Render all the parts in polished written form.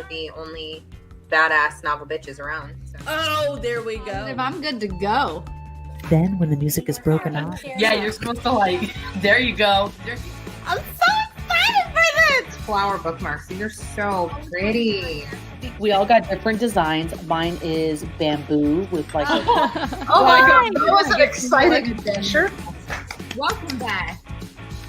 the only badass novel bitches around. So. Oh, there we go. I'm good to go. Then, when the music is broken off, Yeah, you're supposed to like. There you go. I'm so excited for this! Flower bookmarks. These are so pretty. We all got different designs. Mine is bamboo with like. Oh my god, that was an exciting adventure. Welcome back.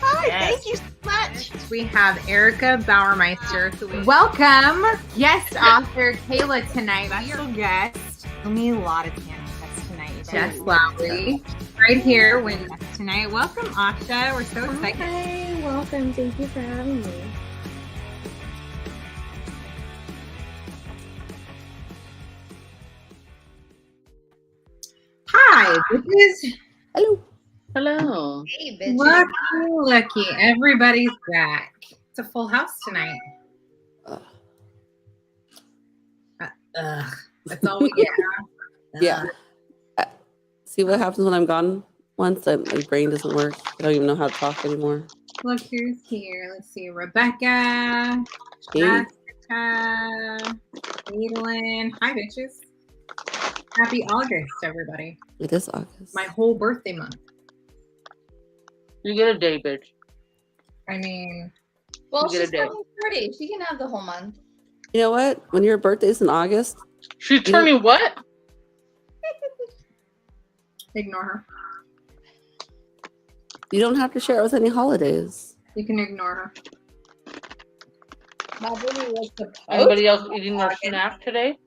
Hi, Yes. thank you so much. We have Erica Bauermeister. Welcome, guest author Kayla tonight. Special guest. Only a lot of piano cuts tonight. Jess Lowry, right here with us tonight. Welcome, Asha. We're so excited. Hi, welcome. Thank you for having me. Hi, this is Hello. Hey, bitch. Lucky. Everybody's back. It's a full house tonight. That's all we get. Yeah. See what happens when I'm gone? Once my brain doesn't work, I don't even know how to talk anymore. Look who's here. Let's see. Rebecca, Hey. Jessica, Caitlin. Hi, bitches. Happy August, everybody. It is August. My whole birthday month. You get a day, bitch. I mean, Well, You get a she's day. turning 30. She can have the whole month. You know what? When your birthday's in August, She's turning what? ignore her. you don't have to share it with any holidays. You can ignore her. My baby was supposed Anybody else eating their snack today?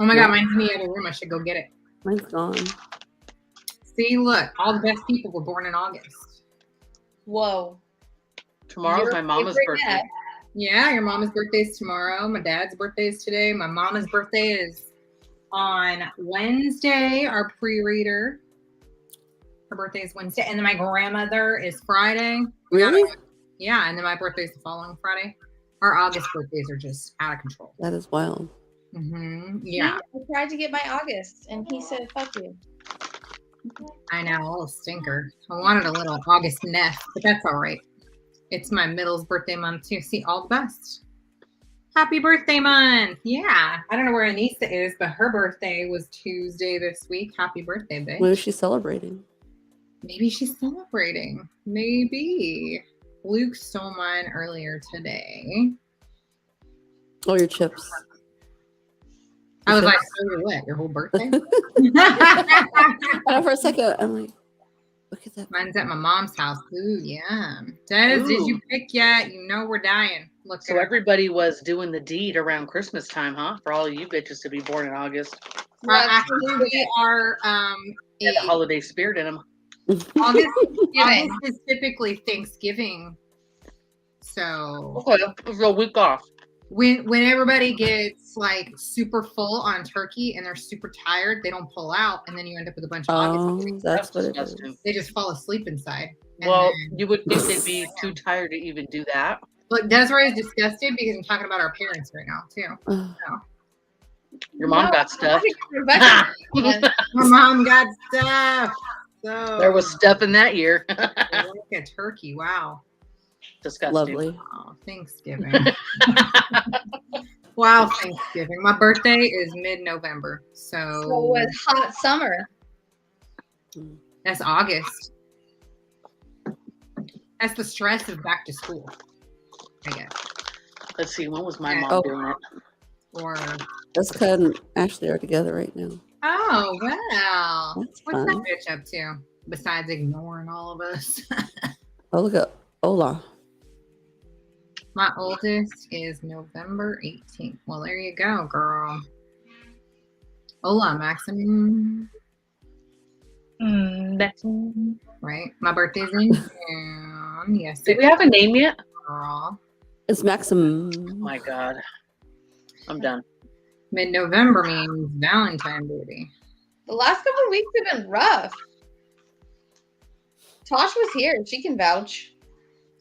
Oh my god, mine's in the other room. I should go get it. Mine's gone. See, look, all the best people were born in August. Whoa. Tomorrow's Your my mama's favorite birthday. dad. Yeah, your mama's birthday's tomorrow. My dad's birthday's today. My mama's birthday is on Wednesday, our pre-reader. Her birthday is Wednesday. And then my grandmother is Friday. Really? Yeah, and then my birthday's the following Friday. Our August birthdays are just out of control. That is wild. Yeah, I tried to get my August, and he said, fuck you. I know, a little stinker. I wanted a little August nest, but that's all right. It's my middle's birthday month too. See, all the best. Happy birthday month. Yeah. I don't know where Anissa is, but her birthday was Tuesday this week. Happy birthday, babe. What is she celebrating? Maybe she's celebrating. Maybe. Luke stole mine earlier today. Oh, your chips. I was like, so your what? Your whole birthday? For a second, I'm like, look at that. Mine's at my mom's house. Ooh, yeah. Des, did you pick yet? You know we're dying. Look So at her. everybody was doing the deed around Christmas time, huh? For all of you bitches to be born in August. Actually, we are And the holiday spirit in them. August is typically Thanksgiving. So Okay, it's a week off. when everybody gets like super full on turkey and they're super tired, they don't pull out, and then you end up with a bunch of August. Oh, that's what it is. disgusting. They just fall asleip inside. And Well, then- you would think they'd be too tired to even do that. look, Desiree is disgusted because I'm talking about our parents right now too. Ugh. Your mom got stuff. Rebecca. My mom got stuff. So There was stuff in that year. like a turkey. Wow. Disgusting. Lovely. Oh, Thanksgiving. Wow, Thanksgiving. My birthday is mid-November, So it was hot summer. that's August. That's the stress of back to school, I guess. Let's see, when was my Yeah. mom Oh. doing it? Or Jessica and Ashley are together right now. oh well, That's what's that fun. bitch up to besides ignoring all of us? Oh, look at Ola. My oldest is November 18th. Well, there you go, girl. Hola, Maxim. Right? My birthday's in June. Yes, Did we have a name yet? girl. It's Maxim. Oh my God. I'm done. Mid-November means Valentine, baby. The last couple of weeks have been rough. Tosh was here. She can vouch.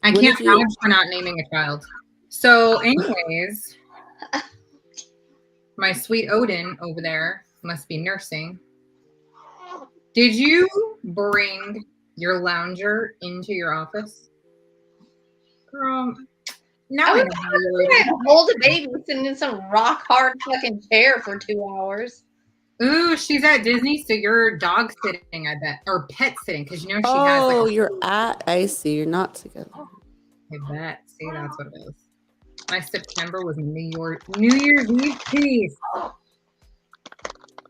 I What can't did you- vouch for not naming a child. So, anyways, my sweet Odin over there must be nursing. Did you bring your lounger into your office? Girl, Now I I was know how you're rated. trying to hold a baby sitting in some rock hard fucking chair for 2 hours. Ooh, she's at Disney, so you're dog sitting, I bet, or pet sitting, because you know she has. Oh, Like, you're at. I see. You're not together. I bet. See, that's what it is. My September was New Year's Eve piece.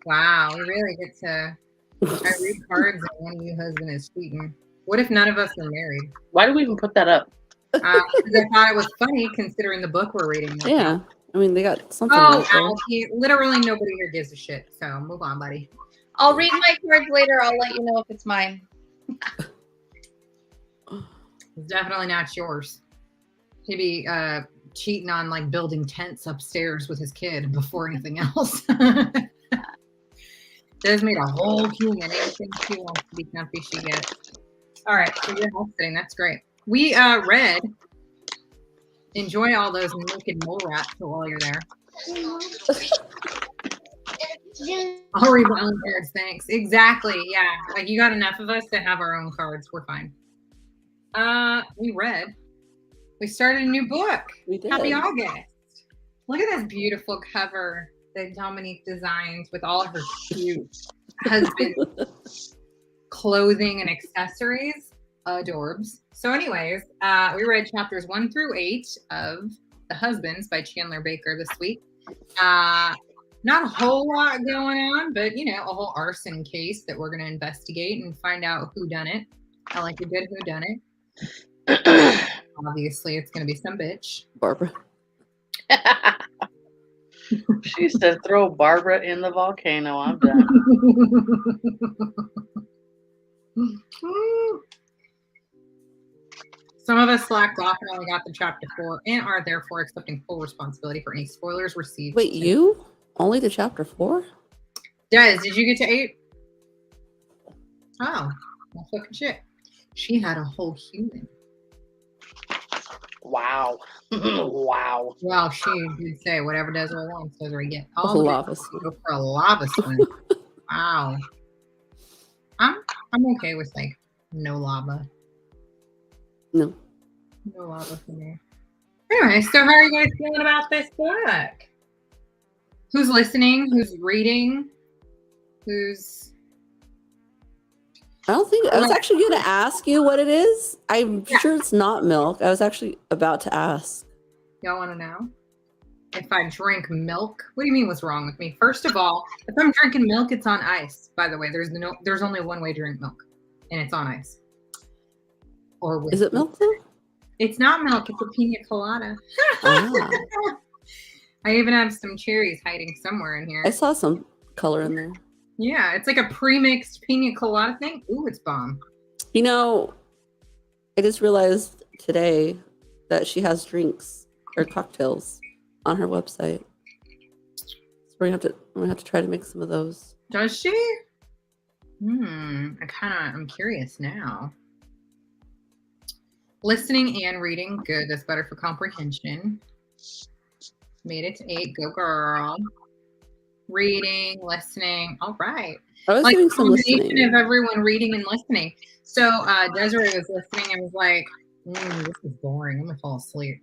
Wow, we really get to. I read cards and one of you husband is cheating. What if none of us are married? Why do we even put that up? Because I thought it was funny considering the book we're reading. Right Yeah. now. I mean, they got something. Oh, out there. Alfie, literally nobody here gives a shit. So move on, buddy. I'll read my cards later. I'll let you know if it's mine. It's definitely not yours. He'd be cheating on like building tents upstairs with his kid before anything else. Des made a whole human. Anything she wants to be comfy, she gets. All right, so you're house sitting. That's great. We read. Enjoy all those naked mole rats while you're there. I'll read my own cards. Thanks. Exactly. Yeah. Like you got enough of us to have our own cards. We're fine. We read. We started a new book. We did. Happy August. Look at this beautiful cover that Dominique designs with all of her cute husband clothing and accessories. Adorbs. So anyways, we read chapters 1 through 8 of The Husbands by Chandler Baker this week. Not a whole lot going on, but you know, a whole arson case that we're going to investigate and find out who done it. I like a good who done it. Obviously, it's going to be some bitch. Barbara. She said, "Throw Barbara in the volcano." I'm done. Some of us slacked off and only got to chapter 4 and are therefore accepting full responsibility for any spoilers received. Wait, you? Only to chapter 4? Des, did you get to 8? Oh, well, fucking shit. She had a whole human. Wow. Wow. Well, she did say whatever Desiree wants, Desiree get. A All lava go for a lava swim. Wow. I'm okay with like no lava. No. No lava for me. Anyway, so how are you guys feeling about this book? Who's listening? Who's reading? Who's I don't think I was actually going to ask you what it is. I'm sure it's not milk. I was actually about to ask. y'all want to know? If I drink milk, what do you mean? What's wrong with me? First of all, if I'm drinking milk, it's on ice. By the way, there's only one way to drink milk, and it's on ice. Or with Is it milk though? It's not milk. It's a pina colada. Ah, I even have some cherries hiding somewhere in here. I saw some color in there. Yeah, it's like a pre-mixed pina colada thing. Ooh, it's bomb. You know, I just realized today that she has drinks or cocktails on her website. So we're gonna have to try to make some of those. Does she? I'm curious now. Listening and reading, good. That's better for comprehension. Made it to 8. Go girl. Reading, listening. All right. I was Like doing some combination listening. of everyone reading and listening. So Desiree was listening and was like, this is boring. I'm gonna fall asleep.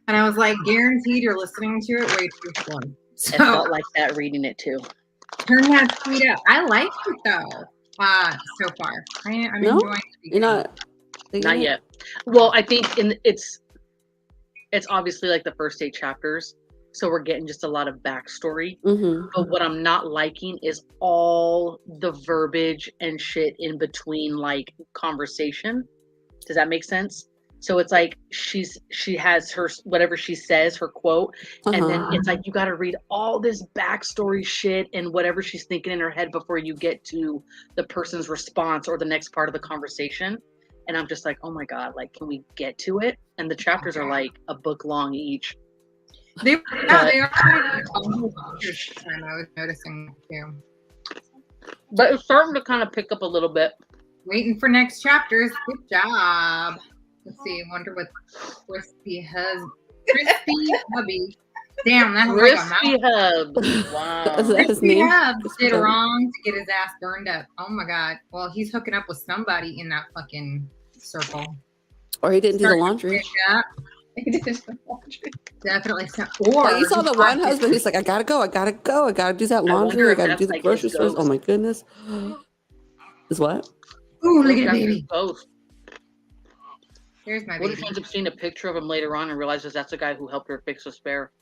And I was like, guaranteed you're listening to it way too slow. It So felt like that reading it too. turn that speed up. I like it though. So far. I'm No? enjoying it. You're not. Not yet. Well, I think it's obviously like the first 8 chapters, so we're getting just a lot of backstory. Mm-hmm. But what I'm not liking is all the verbiage and shit in between, like conversation. Does that make sense? So it's like she has her whatever she says, her quote, and then it's like you got to read all this backstory shit and whatever she's thinking in her head before you get to the person's response or the next part of the conversation. And I'm just like, oh my God, like, can we get to it? And the chapters are like a book long each. They are pretty time. I was noticing too. But it's starting to kind of pick up a little bit. Waiting for next chapters. Good job. Let's see. I wonder what crispy hubby. Damn, that's like a Crispy Hub. Wow. Is that his Crispy name? Hub Crispy did Hub. wrong to get his ass burned up. Oh my God. Well, he's hooking up with somebody in that fucking circle. Or he didn't do the laundry. Yeah. He did his laundry. Definitely. So, Like, or you saw the one husband, he's like, I gotta go, I gotta do that laundry, I if gotta that's do the like grocery his stores. Oh ghost. my goodness. Is what? Ooh, look What at if a that's his baby. ghost? Here's my What if baby. she ends up seeing a picture of him later on and realizes that's the guy who helped her fix a spare?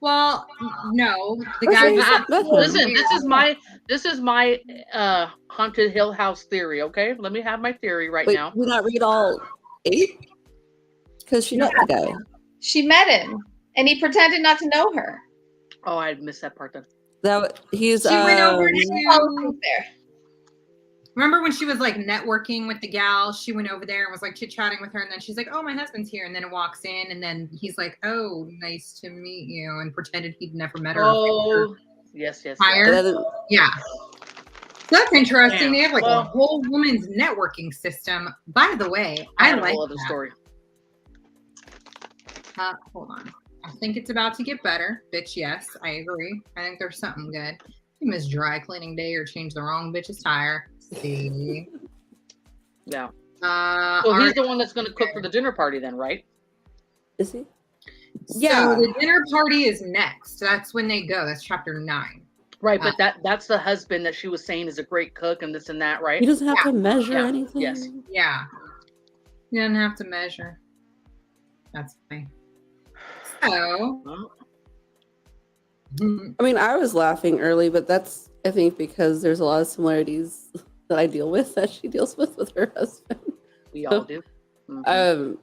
Well, no, the That's guy. what he said, met him. Listen, this is my haunted hill house theory. Okay, let me have my theory right Wait, now. did we not read all 8? Because she met the guy. She met him, and he pretended not to know her. Oh, I missed that part then. He's She went over Oh, to. there. Remember when she was like networking with the gal? She went over there and was like chit chatting with her, and then she's like, "Oh, my husband's here," and then it walks in, and then he's like, "Oh, nice to meet you," and pretended he'd never met her. Oh, yes. Higher. Yeah. So that's interesting. Damn. They have like Well- a whole woman's networking system. By the way, I I had a like whole other that. story. Hold on. I think it's about to get better. Bitch, yes, I agree. I think there's something good. You miss dry cleaning day or change the wrong bitch's tire. See. Yeah. So our- he's the one that's going to cook for the dinner party then, right? Is he? So Yeah. the dinner party is next. That's when they go. That's chapter 9. Right, but that's the husband that she was saying is a great cook and this and that, right? He doesn't have to measure Yeah. anything. Yes. Yeah. You don't have to measure. That's fine. So. I mean, I was laughing early, but that's, I think, because there's a lot of similarities that I deal with that she deals with her husband. We all do. Mm-hmm.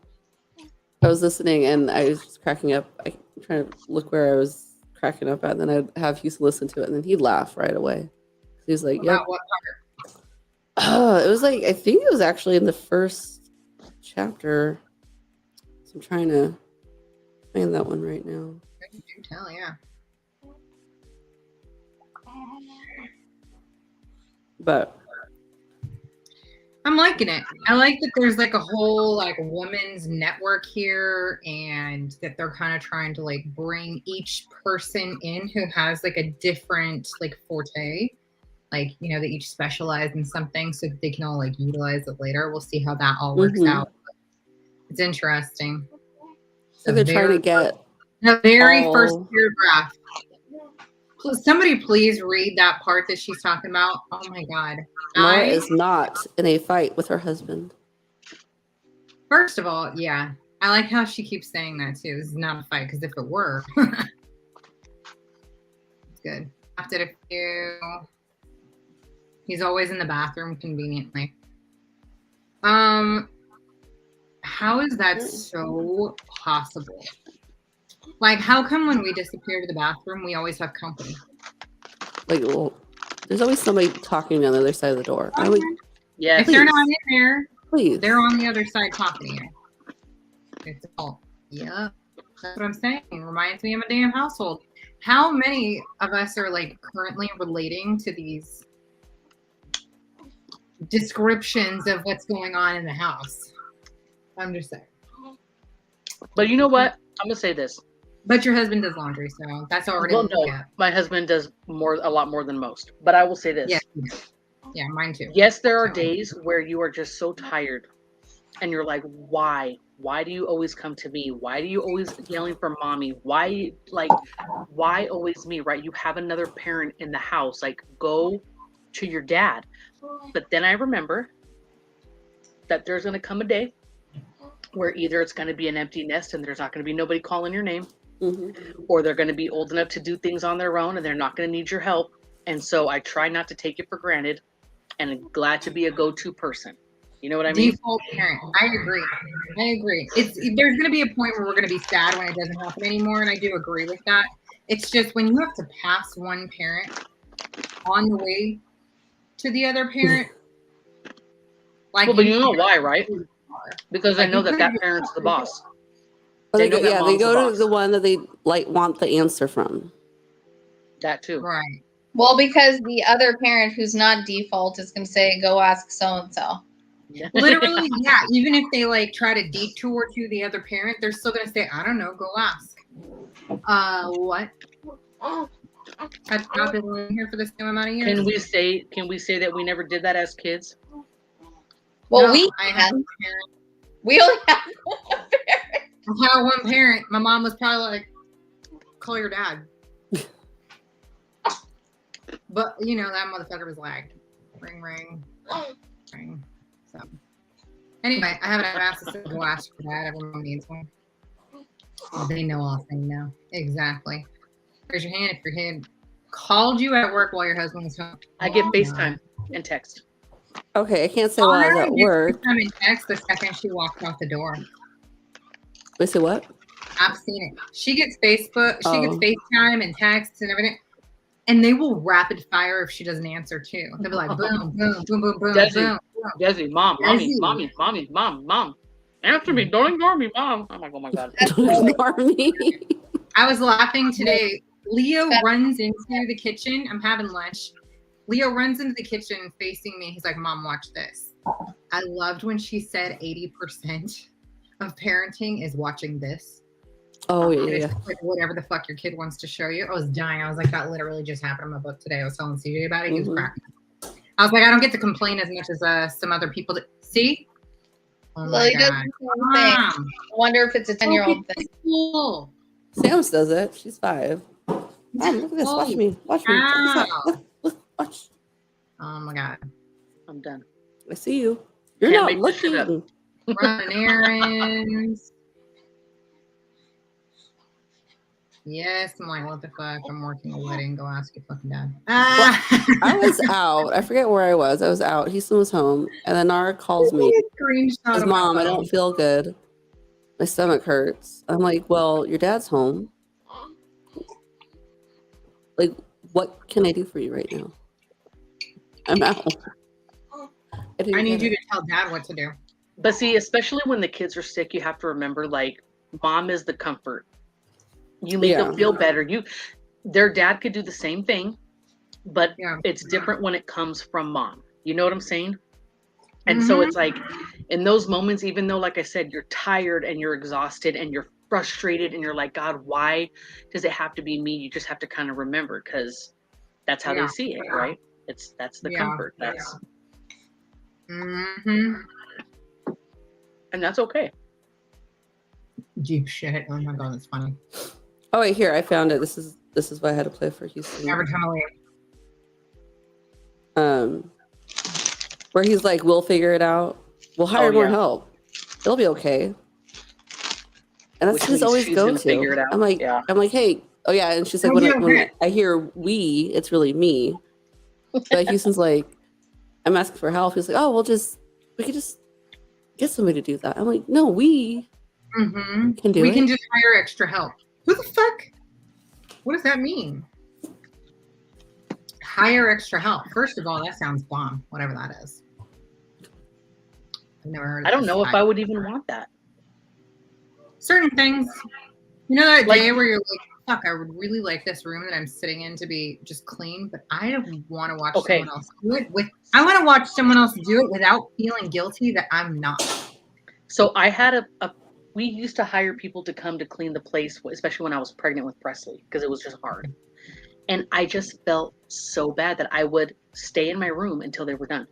I was listening and I was just cracking up. I'm trying to look where I was cracking up at, and then I'd have Houston listen to it, and then he'd laugh right away. He was like, "Yep." About what part? It was like, I think it was actually in the first chapter. So I'm trying to find that one right now. You do tell, yeah. But I'm liking it. I like that there's like a whole like women's network here, and that they're kind of trying to like bring each person in who has like a different like forte, like, you know, they each specialize in something so that they can all like utilize it later. We'll see how that all works out. It's interesting. so they're trying to get the very first all- paragraph. Somebody please read that part that she's talking about. Oh my God. Nora is not in a fight with her husband. First of all, yeah. I like how she keeps saying that too. This is not a fight, because if it were, it's good. After a few, he's always in the bathroom conveniently. How is that so possible? Like, how come when we disappear to the bathroom, we always have company? Like, well, there's always somebody talking to me on the other side of the door. I'm like, Yes. If they're not in there, please. they're on the other side talking to you. It's all, yeah. That's what I'm saying. It reminds me of a damn household. How many of us are like currently relating to these descriptions of what's going on in the house? I'm just saying. But you know what? I'm gonna say this. But your husband does laundry, so that's already Well, no, my husband does a lot more than most. But I will say this. Yeah, mine too. Yes, there are days where you are just so tired and you're like, why? Why do you always come to me? Why do you always yelling for mommy? Why always me, right? You have another parent in the house. Like, go to your dad. But then I remember that there's going to come a day where either it's going to be an empty nest and there's not going to be nobody calling your name, or they're going to be old enough to do things on their own and they're not going to need your help. And so I try not to take it for granted, and I'm glad to be a go-to person. You know what I mean? Default parent. I agree. There's going to be a point where we're going to be sad when it doesn't happen anymore, and I do agree with that. It's just when you have to pass one parent on the way to the other parent. Like, well, but you know why, right? Because I know that parent's the boss. They go the to the one that they like want the answer from. That too. Right. Well, because the other parent who's not default is going to say, go ask so-and-so. Literally, yeah. Even if they like try to detour to the other parent, they're still going to say, I don't know, go ask. What? I've not been living here for the same amount of years. Can we say that we never did that as kids? Well, No, we only have only have one parent. How one parent, my mom was probably like, call your dad. But, you know, that motherfucker was lagged. Ring, ring, ring. So, anyway, I haven't asked to go ask for that. Everyone needs one. Oh, they know all things now. Exactly. Raise your hand if your kid called you at work while your husband was home. I get FaceTime and text. Okay, I can't say while I was at work. FaceTime and text the second she walked out the door. Wait, say what? I've seen it. She gets Facebook, she gets FaceTime and texts and everything. And they will rapid fire if she doesn't answer too. They'll be like boom, boom, boom, boom, boom, Desi, boom. Desi, mom, mom. Answer me. Don't ignore me, mom. I'm like, oh my God. Don't ignore me. I was laughing today. Leo runs into the kitchen. I'm having lunch. Leo runs into the kitchen facing me. He's like, Mom, watch this. I loved when she said 80% of parenting is watching this. Oh, And yeah. it's like whatever the fuck your kid wants to show you. I was dying. I was like, that literally just happened in my book today. I was telling CJ about it. He was cracking up. I was like, I don't get to complain as much as some other people. See? Oh my Lily does God. the same thing. I wonder if it's a 10-year-old thing. Cool. Sam's does it. She's 5. Mom, look at this. Watch me. Watch me. Check this out. Look, watch. Oh my God. I'm done. I see you. You're Can't not make this shit up. looking. Running errands. Yes, I'm like, what the fuck? I'm working a wedding. Go ask your fucking dad. I was out. I forget where I was. I was out. Houston was home. And then Nara calls me. Says, Mom, I don't feel good. My stomach hurts. I'm like, well, your dad's home. Like, what can I do for you right now? I'm out. I need you to tell dad what to do. But see, especially when the kids are sick, you have to remember, like, mom is the comfort. You make them feel better. Their dad could do the same thing, but it's different when it comes from mom. You know what I'm saying? And so it's like, in those moments, even though, like I said, you're tired and you're exhausted and you're frustrated and you're like, God, why does it have to be me? You just have to kind of remember, because that's how they see it, right? That's the comfort. That's and that's okay. Deep shit. Oh my God, that's funny. Oh wait, here I found it. This is why I had to play for Houston. Every time I leave. Where he's like, "We'll figure it out. We'll hire more help. It'll be okay." And that's his always go to. I'm like, hey, oh yeah, and she's like, when I hear we, it's really me. But Houston's like, I'm asking for help. He's like, oh, we could just get somebody to do that. I'm like, no, we can do it. We can just hire extra help. Who the fuck? What does that mean? Hire extra help. First of all, that sounds bomb, whatever that is. I've never heard of I don't know if I would even want that. Certain things. You know that day where you're like, fuck, I would really like this room that I'm sitting in to be just clean, but I don't want to watch someone else do it. I want to watch someone else do it without feeling guilty that I'm not. So I had we used to hire people to come to clean the place, especially when I was pregnant with Presley, because it was just hard. And I just felt so bad that I would stay in my room until they were done.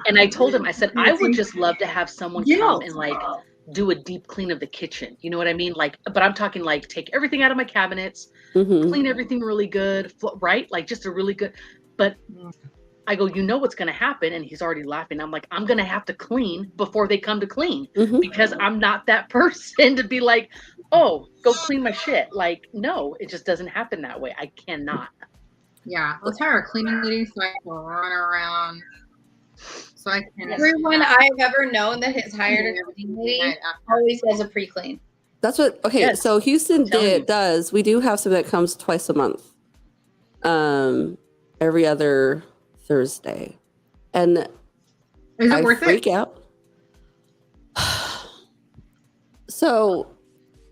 And I told him, I said, I would just love to have someone come and like do a deep clean of the kitchen. You know what I mean? Like, but I'm talking like take everything out of my cabinets, clean everything really good, right? Like just a really good, but I go, you know what's going to happen? And he's already laughing. I'm like, I'm going to have to clean before they come to clean because I'm not that person to be like, oh, go clean my shit. Like, no, it just doesn't happen that way. I cannot. Yeah. Let's hire a cleaning lady so I can run around. So I can. Everyone I've ever known that has hired a cleaning lady always does a pre-clean. That's what, okay. Yes. So Houston does. We do have something that comes twice a month. Every other Thursday. And is it worth freak out. So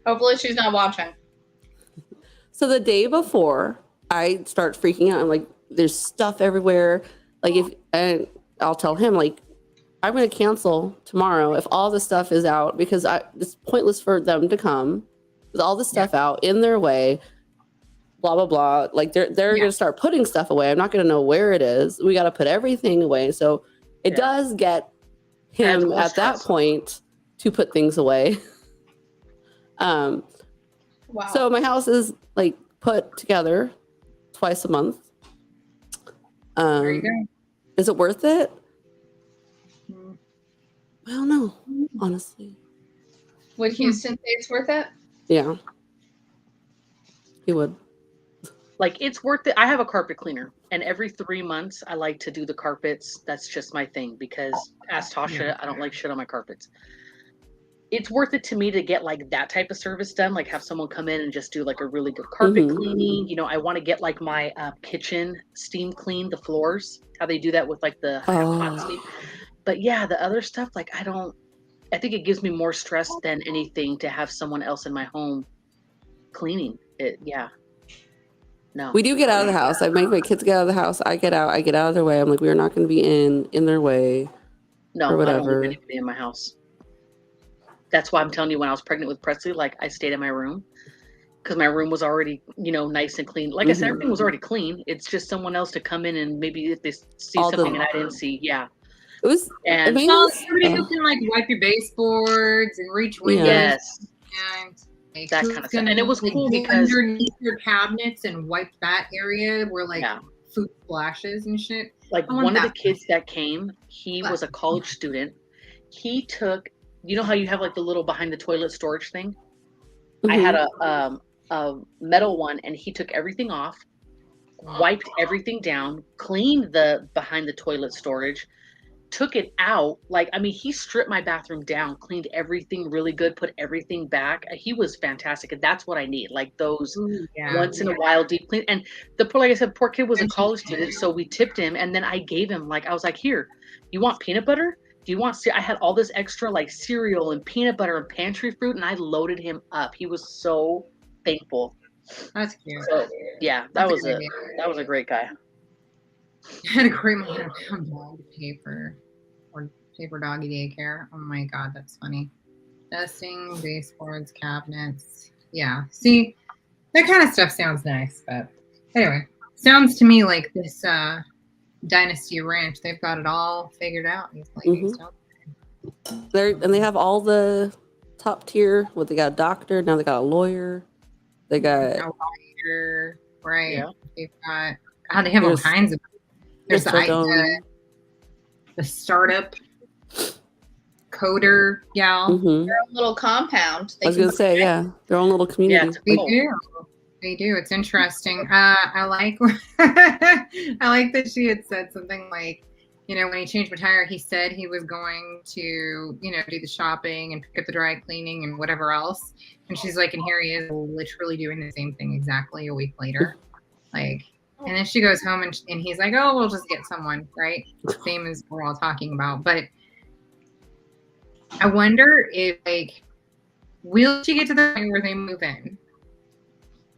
hopefully she's not watching. So the day before I start freaking out, I'm like, there's stuff everywhere. Like and I'll tell him like, I'm going to cancel tomorrow if all the stuff is out because it's pointless for them to come with all the stuff out in their way. Blah, blah, blah. Like they're going to start putting stuff away. I'm not going to know where it is. We got to put everything away. So it does get him at that point to put things away. Wow. So my house is like put together twice a month. There you go. Is it worth it? Mm. I don't know, honestly. Would Houston say it's worth it? Yeah, he would. Like, it's worth it. I have a carpet cleaner, and every 3 months I like to do the carpets. That's just my thing, because ask Tasha, I don't like shit on my carpets. It's worth it to me to get like that type of service done, like have someone come in and just do like a really good carpet cleaning. You know, I want to get like my kitchen steam clean, the floors, how they do that with like the hot steam. But yeah, the other stuff, like I think it gives me more stress than anything to have someone else in my home cleaning it. Yeah. No. We do get out of the house. I make my kids get out of the house. I get out of their way. I'm like, we're not going to be in their way. No, or I don't whatever. leave anybody in my house. That's why I'm telling you, when I was pregnant with Presley, like I stayed in my room because my room was already, nice and clean. Like I said, everything was already clean. It's just someone else to come in and maybe if they see something and I didn't see. Yeah. It was, and somebody who can like wipe your baseboards and reach windows. Yes. And like, That kind of stuff. And it was cool because underneath your cabinets and wipe that area where like food splashes and shit. Like one of the kids that came, he was a college student. He took, you know how you have like the little behind the toilet storage thing? I had a metal one, and he took everything off, wiped everything down, cleaned the behind the toilet storage, took it out. Like, I mean, he stripped my bathroom down, cleaned everything really good, put everything back. He was fantastic. And that's what I need. Like those once in a while deep clean. And like I said, poor kid was a college student. So we tipped him, and then I gave him, like, I was like, here, you want peanut butter? Do you want I had all this extra like cereal and peanut butter and pantry fruit, and I loaded him up. He was so thankful. That's cute. So yeah, that was a great guy. I had a great moment on dog paper or paper doggy daycare. Oh my god, that's funny. Dusting, baseboards, cabinets. Yeah. See, that kind of stuff sounds nice, but anyway, sounds to me like this Dynasty Ranch, they've got it all figured out. And they have all the top tier. What, they got a doctor, now they got a lawyer. They got a lawyer, right? Yeah. They've got they have all kinds of. There's the startup coder gal. Their own little compound. I was gonna say, their own little community. Yeah, They do. It's interesting. I like I like that she had said something like, when he changed my tire, he said he was going to, do the shopping and pick up the dry cleaning and whatever else. And she's like, and here he is literally doing the same thing exactly a week later. Like, and then she goes home and he's like, oh, we'll just get someone, right? Same as we're all talking about. But I wonder if, like, will she get to the point where they move in?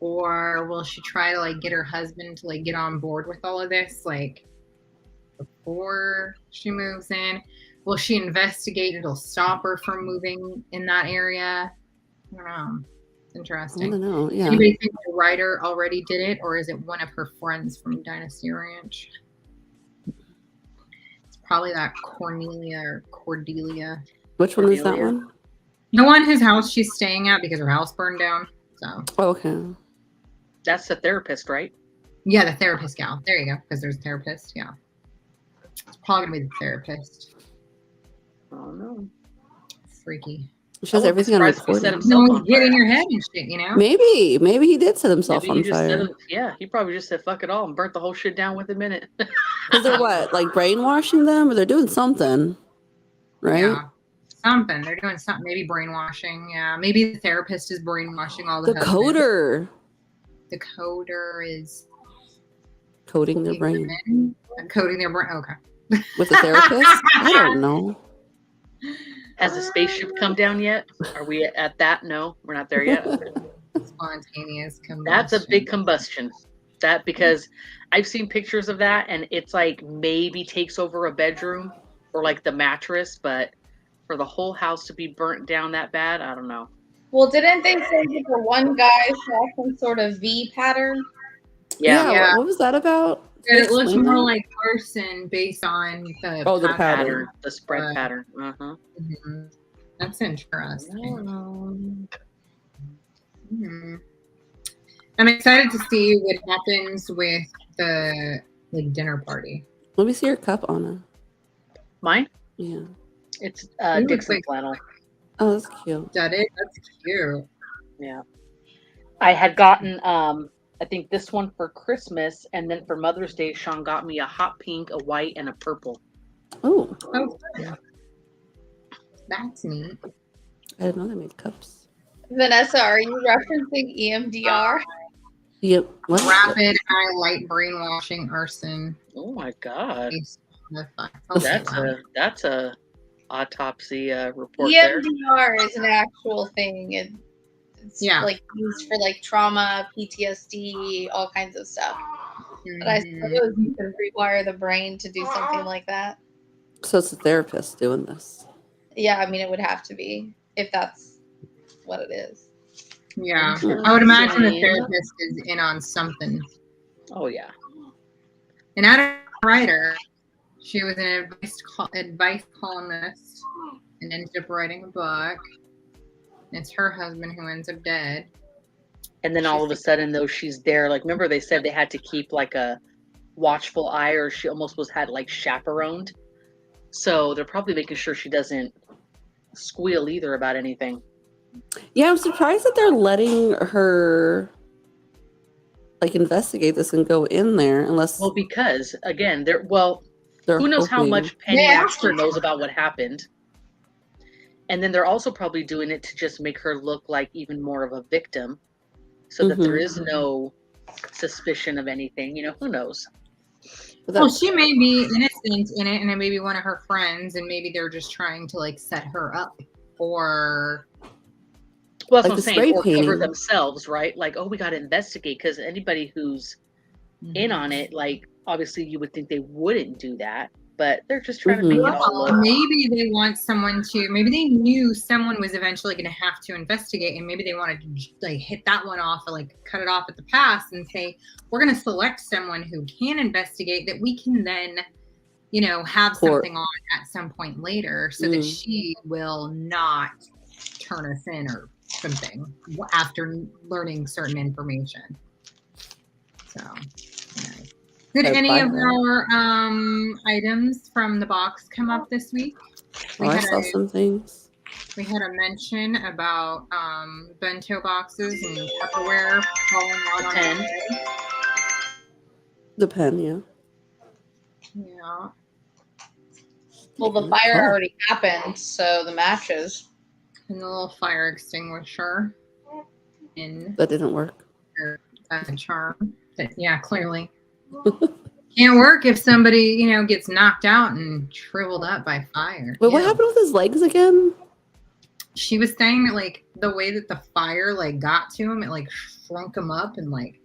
Or will she try to like get her husband to like get on board with all of this, like before she moves in? Will she investigate? It'll stop her from moving in that area. I don't know. It's interesting. I don't know. Yeah. Anybody think the writer already did it, or is it one of her friends from Dynasty Ranch? It's probably that Cordelia. Which one is that one? The one whose house she's staying at because her house burned down. So. Oh, okay. That's the therapist, right? Yeah, the therapist gal. There you go. Because there's a therapist. Yeah. It's probably going to be the therapist. Oh, no. Freaky. She has everything on recording. No, get in your head and shit, Maybe he did set himself on fire. He probably just said fuck it all and burnt the whole shit down within a minute. Because they're what? Like brainwashing them? Or they're doing something. Right? Yeah. Something. They're doing something. Maybe brainwashing. Yeah. Maybe the therapist is brainwashing all the coder. The coder is coding their brain. Coding their brain. Okay. With the therapist? I don't know. Has the spaceship come down yet? Are we at that? No, we're not there yet. Spontaneous combustion. That's a big combustion. That, because I've seen pictures of that, and it's like maybe takes over a bedroom or like the mattress, but for the whole house to be burnt down that bad, I don't know. Well, didn't they say that the one guy saw some sort of V pattern? Yeah. What was that about? It looks more like arson based on the pattern, the spread pattern. Mm-hmm. That's interesting. Um, Hmm. I'm excited to see what happens with the like dinner party. Let me see your cup, Anna. Mine? Yeah. It's Ooh, Dixon it's flannel. Oh, that's cute. That is, that's cute. Yeah. I had gotten I think this one for Christmas, and then for Mother's Day, Sean got me a hot pink, a white, and a purple. Oh, Oh, fun. That's neat. I didn't know they made cups. Vanessa, are you referencing EMDR? Yep. What? Rapid highlight brainwashing arson. Oh my god. Based on the fact- okay, wow. That's a autopsy report there. EMDR is an actual thing. It's Yeah. like used for like trauma, PTSD, all kinds of stuff. But I Mhm. suppose you can rewire the brain to do something like that. So it's a therapist doing this. Yeah, I mean it would have to be if that's what it is. Yeah, I would imagine the Interesting. therapist is in on something. Oh yeah. And Adam writer, she was an advice columnist and ended up writing a book. It's her husband who ends up dead. And then all of a sudden, though, she's there. Like, remember they said they had to keep like a watchful eye, or she almost had like chaperoned. So they're probably making sure she doesn't squeal either about anything. Yeah, I'm surprised that they're letting her like investigate this and go in there, unless Well, because again, they're they're who knows how hoping- much Penny They asked her actually knows about what happened. And then they're also probably doing it to just make her look like even more of a victim, so that there is no suspicion of anything. You know, who knows? But Well, that- she may be innocent in it, and it may be one of her friends, and maybe they're just trying to like set her up for. Well, that's Like what I'm the saying. spray Or cover painting. themselves, right? Like, oh, we got to investigate, because anybody who's in on it, like, obviously you would think they wouldn't do that, but they're just trying to make it all Well, look. maybe they want someone to. Maybe they knew someone was eventually going to have to investigate, and maybe they wanted to like hit that one off or like cut it off at the pass and say, "We're going to select someone who can investigate that we can then, you know, have something on at some point later, so that she will not turn us in or something after learning certain information." So. Anyway. Did any of our items from the box come up this week? Oh, I saw some things. We had a mention about bento boxes and Tupperware falling out on Pen. the day. The pen, yeah. Yeah. Well, the fire already happened, so the matches. And the little fire extinguisher in That didn't work. a charm. But yeah, clearly. Can't work if somebody, you know, gets knocked out and shriveled up by fire. Wait, what happened with his legs again? She was saying that like the way that the fire like got to him, it like shrunk him up and like,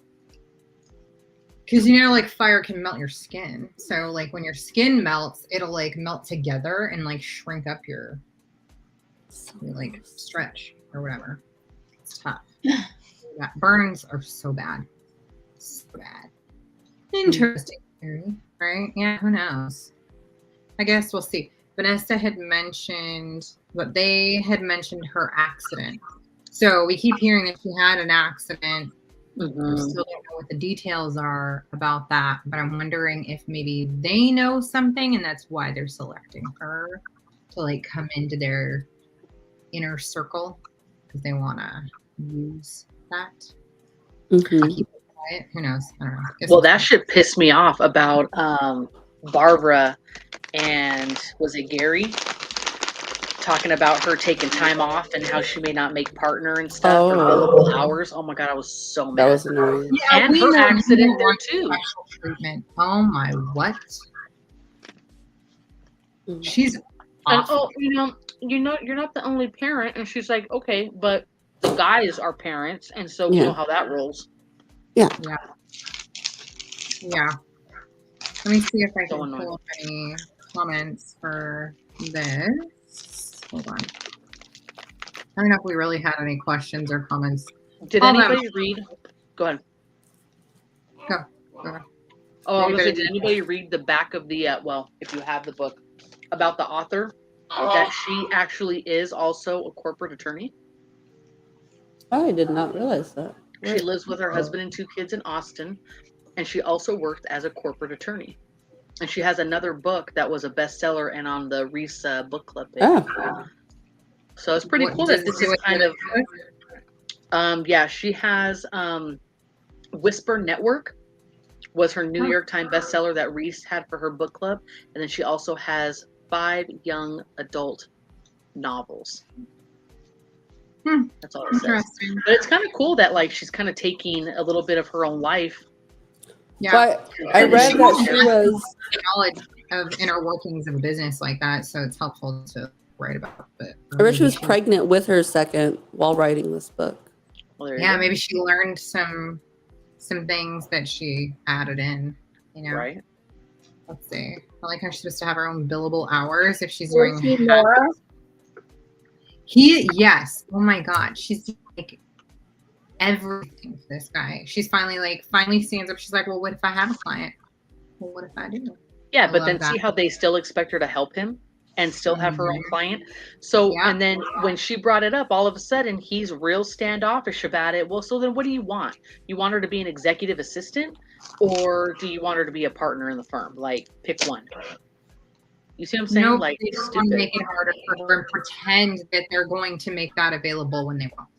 because you know like fire can melt your skin. So like when your skin melts, it'll like melt together and like shrink up your like stretch or whatever. It's tough. Yeah, burnings are so bad. So bad. Interesting theory, right? Yeah, who knows? I guess we'll see. Vanessa had mentioned they had mentioned her accident. So we keep hearing that she had an accident. We still don't know what the details are about that, but I'm wondering if maybe they know something and that's why they're selecting her to like come into their inner circle because they want to use that. Keep it quiet. Who knows? I don't know. Well, that shit pissed me off about Barbara and was it Gary talking about her taking time off and how she may not make partner and stuff or billable hours. Oh my god, I was so mad. That was annoying. Yeah, and her accident there too. Treatment. Oh my what? She's And awful. you know, you're not the only parent. And she's like, okay, but the guys are parents, and so you know how that rolls. Yeah. Let me see if I So can pull up any comments for this. Hold on. I don't know if we really had any questions or comments. Did anybody read? Go ahead. Go ahead. Oh, I was gonna say, did anybody read the back of the well, if you have the book, about the author that she actually is also a corporate attorney. I did not realize that. She Right. lives with her husband and 2 kids in Austin, and she also worked as a corporate attorney. And she has another book that was a bestseller and on the Reese book club page. Oh, So it's pretty What cool does that this it do is with kind of yeah, she has Whisper Network was her New York Times bestseller that Reese had for her book club, and then she also has 5 young adult novels. That's all it says. Interesting. But it's kind of cool that like she's kind of taking a little bit of her own life. Yeah. but I read that she was. Knowledge of inner workings of a business like that, so it's helpful to write about it. I read she was pregnant with her second while writing this book. Well, there you Yeah, go. maybe she learned some things that she added in. You know, Right. let's see. I like how she's supposed to have her own billable hours if she's Was doing. he Nora? Yes. Oh my God, she's like everything for this guy. She's finally stands up. She's like, well, what if I have a client? Well, what if I do? Yeah, I but love then that. see how they still expect her to help him and still have her own Mhm. client. So, Yeah. and then when she brought it up, all of a sudden he's real standoffish about it. Well, so then what do you want? You want her to be an executive assistant, or do you want her to be a partner in the firm? Like, pick one. You see what I'm saying? Nope, Like, they just want to stupid. make it harder for her and pretend that they're going to make that available when they won't,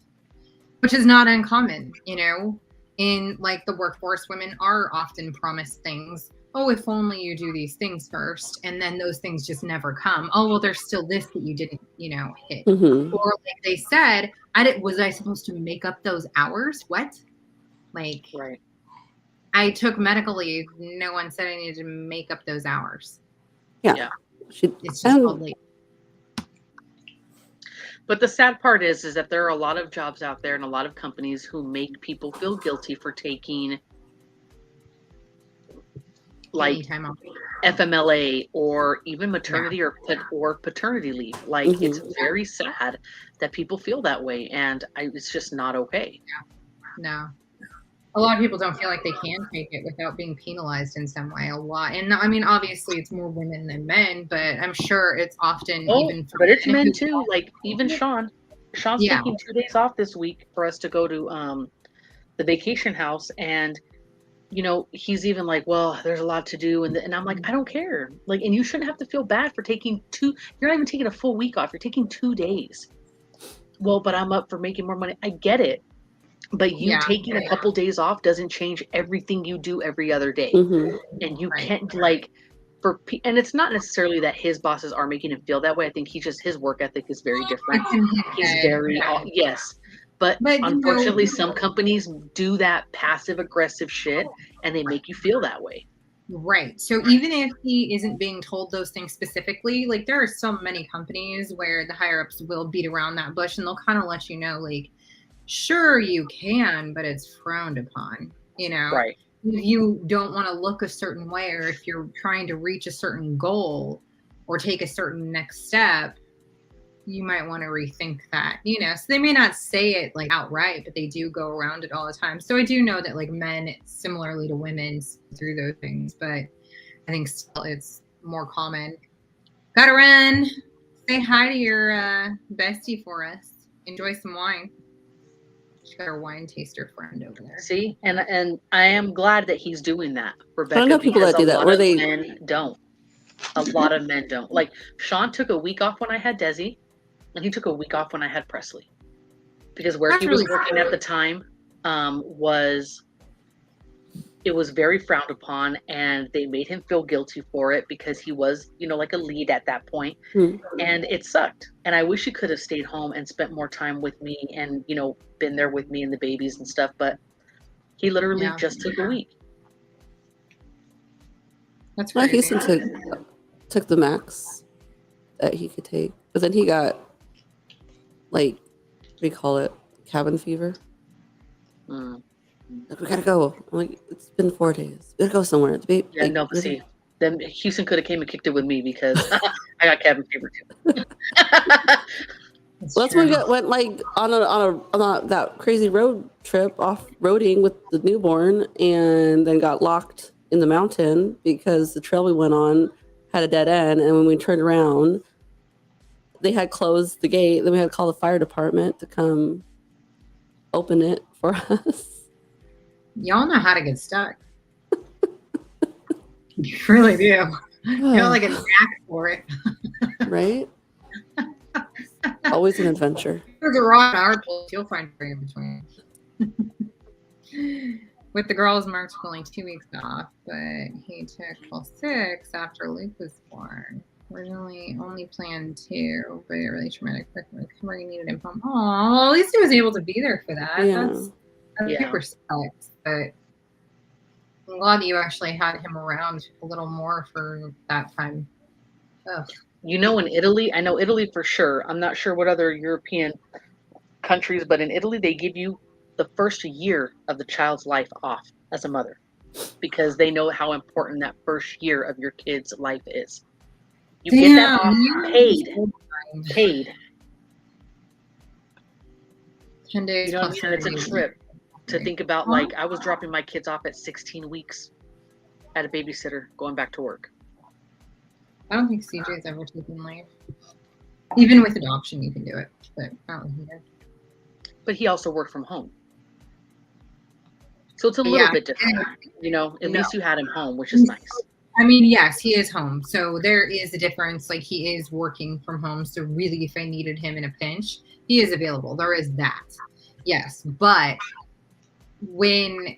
which is not uncommon. You know, in like the workforce, women are often promised things. Oh, if only you do these things first, and then those things just never come. Oh, well, there's still this that you didn't, hit. Mm-hmm. Or like they said, was I supposed to make up those hours? What? Like, Right. I took medical leave. No one said I needed to make up those hours. Yeah. She, It's just called late. But the sad part is that there are a lot of jobs out there and a lot of companies who make people feel guilty for taking like Anytime off. FMLA or even maternity or paternity leave. Like, Mhm. it's very sad that people feel that way, and it's just not okay. No. A lot of people don't feel like they can take it without being penalized in some way. A lot. And I mean, obviously it's more women than men, but I'm sure it's often even for but it's men who- too. Like, even Sean's Yeah. taking 2 days off this week for us to go to the vacation house, and he's even like, well, there's a lot to do, and I'm like, I don't care. Like, and you shouldn't have to feel bad for taking you're not even taking a full week off. You're taking 2 days. Well, but I'm up for making more money. I get it. But you taking a couple days off doesn't change everything you do every other day. Mm-hmm. And you Right. can't and it's not necessarily that his bosses are making him feel that way. I think his work ethic is very different. It's in his He's head. very yes. But unfortunately, some companies do that passive aggressive shit, and they make you feel that way. Right. So even if he isn't being told those things specifically, like there are so many companies where the higher ups will beat around that bush and they'll kind of let you know, like, sure you can, but it's frowned upon, Right. If you don't want to look a certain way, or if you're trying to reach a certain goal or take a certain next step, you might want to rethink that, so they may not say it like outright, but they do go around it all the time. So I do know that like men, similarly to women, through those things, but I think still it's more common. Gotta run. Say hi to your bestie for us. Enjoy some wine. She got her wine taster friend over there. See, and I am glad that he's doing that, Rebecca. I know people that do that. Where they men don't. A lot of men don't. Like, Sean took a week off when I had Desi, and he took a week off when I had Presley, because where That's he was really working at the time it was very frowned upon, and they made him feel guilty for it because he was, like a lead at that point. And it sucked. And I wish he could have stayed home and spent more time with me and, been there with me and the babies and stuff. But he literally just took a week. That's well, crazy. Houston took the max that he could take. But then he got, like, what do you call it? Cabin fever. Like, we gotta go. I'm like, it's been 4 days. We gotta go somewhere. Yeah, no, but see, then Houston could have came and kicked it with me because I got cabin fever too. Well, that's when we went like on that crazy road trip off roading with the newborn, and then got locked in the mountain because the trail we went on had a dead end, and when we turned around, they had closed the gate. Then we had to call the fire department to come open it for us. Y'all know how to get stuck. You really do. You're like a knack for it. Right? Always an adventure. There's a raw hour place. You'll find free in between. With the girls, Mark took only 2 weeks off, but he took all 6 after Luke was born. Originally only planned 2, but really traumatic recovery needed him home. Oh, well, at least he was able to be there for that. Yeah. That's super sucks. But I'm glad that you actually had him around a little more for that time. Ugh. You know, in Italy, I know Italy for sure. I'm not sure what other European countries, but in Italy, they give you the first year of the child's life off as a mother because they know how important that first year of your kid's life is. You get that off paid. 10 days. You know what I mean? It's a trip to think about. Like, I was dropping my kids off at 16 weeks at a babysitter going back to work. I don't think CJ's ever taken leave. Even with adoption, you can do it, but I don't think he did. But he also worked from home. So it's a little bit different. You know, at least you had him home, which is nice. I mean, yes, he is home. So there is a difference. Like, he is working from home. So really, if I needed him in a pinch, he is available. There is that. Yes. But when,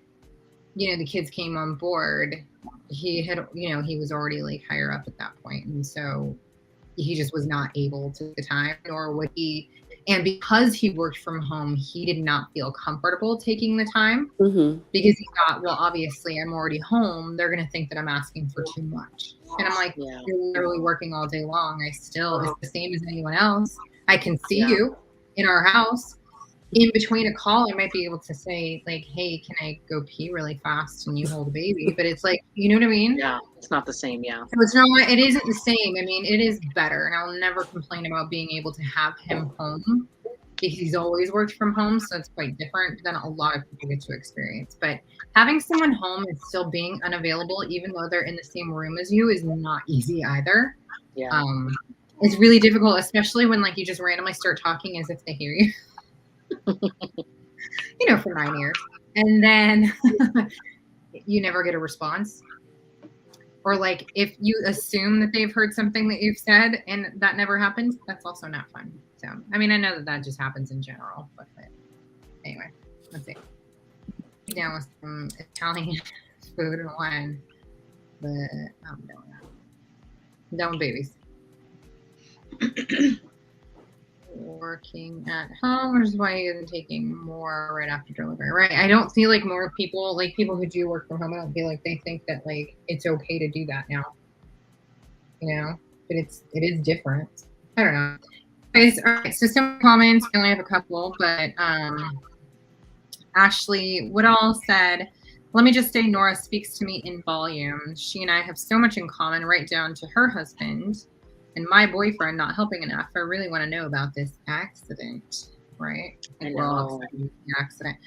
the kids came on board, he had, he was already like higher up at that point. And so he just was not able to the time, nor would he. And because he worked from home, he did not feel comfortable taking the time because he thought, well, obviously I'm already home. They're going to think that I'm asking for too much. And I'm like, you're literally working all day long. It's the same as anyone else. I can see you in our house. In between a call, I might be able to say, like, hey, can I go pee really fast and you hold a baby? But it's like, you know what I mean? Yeah, it's not the same, yeah. So it's not, it isn't the same. I mean, it is better. And I'll never complain about being able to have him home because he's always worked from home. So it's quite different than a lot of people get to experience. But having someone home and still being unavailable, even though they're in the same room as you, is not easy either. Yeah. It's really difficult, especially when like you just randomly start talking as if they hear you. For 9 years, and then you never get a response, or like if you assume that they've heard something that you've said and that never happens, that's also not fun. So I mean, I know that just happens in general, but anyway, let's see. Down with some Italian food and wine, but I'm done with that. Done with babies. Working at home, which is why he isn't taking more right after delivery, right? I don't feel like more people, like people who do work from home, I don't feel like they think that like it's okay to do that now, but it is different. I don't know. Anyways, all right, so some comments, we only have a couple, but Ashley Woodall said, let me just say Nora speaks to me in volume. She and I have so much in common, right down to her husband and my boyfriend not helping enough. I really want to know about this accident, right? I know. We're all upset with the accident.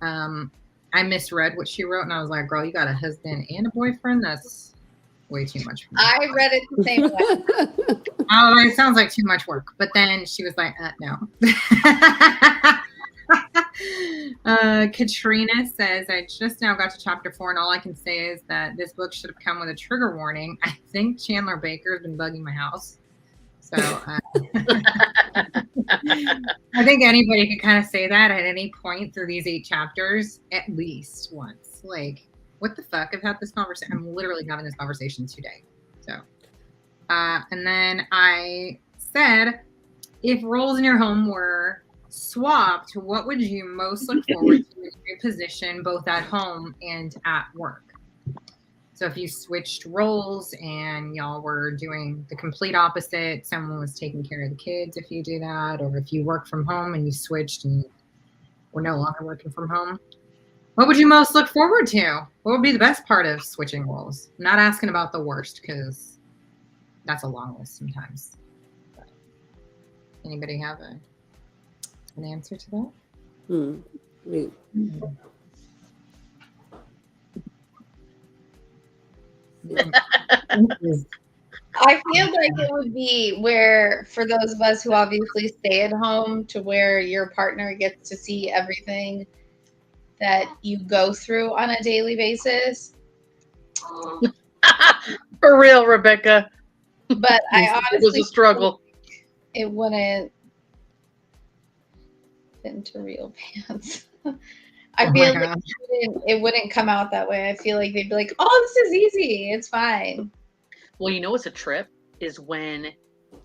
I misread what she wrote, and I was like, girl, you got a husband and a boyfriend? That's way too much for me. I read it the same way. Oh, it sounds like too much work. But then she was like, no. Katrina says, I just now got to chapter 4, and all I can say is that this book should have come with a trigger warning. I think Chandler Baker has been bugging my house. So I think anybody could kind of say that at any point through these 8 chapters, at least once. Like, what the fuck? I've had this conversation. I'm literally having this conversation today. So, and then I said, if roles in your home were swapped, what would you most look forward to in your position, both at home and at work? So if you switched roles and y'all were doing the complete opposite, someone was taking care of the kids if you do that, or if you work from home and you switched and were no longer working from home, what would you most look forward to? What would be the best part of switching roles? I'm not asking about the worst because that's a long list sometimes. But anybody have an answer to that? Wait. I feel like it would be where, for those of us who obviously stay at home, to where your partner gets to see everything that you go through on a daily basis. For real, Rebecca. But I It honestly was a struggle. it wouldn't fit into real pants. I Oh my feel like God. it wouldn't come out that way. I feel like they'd be like, "Oh, this is easy. It's fine." Well, you know what's a trip is when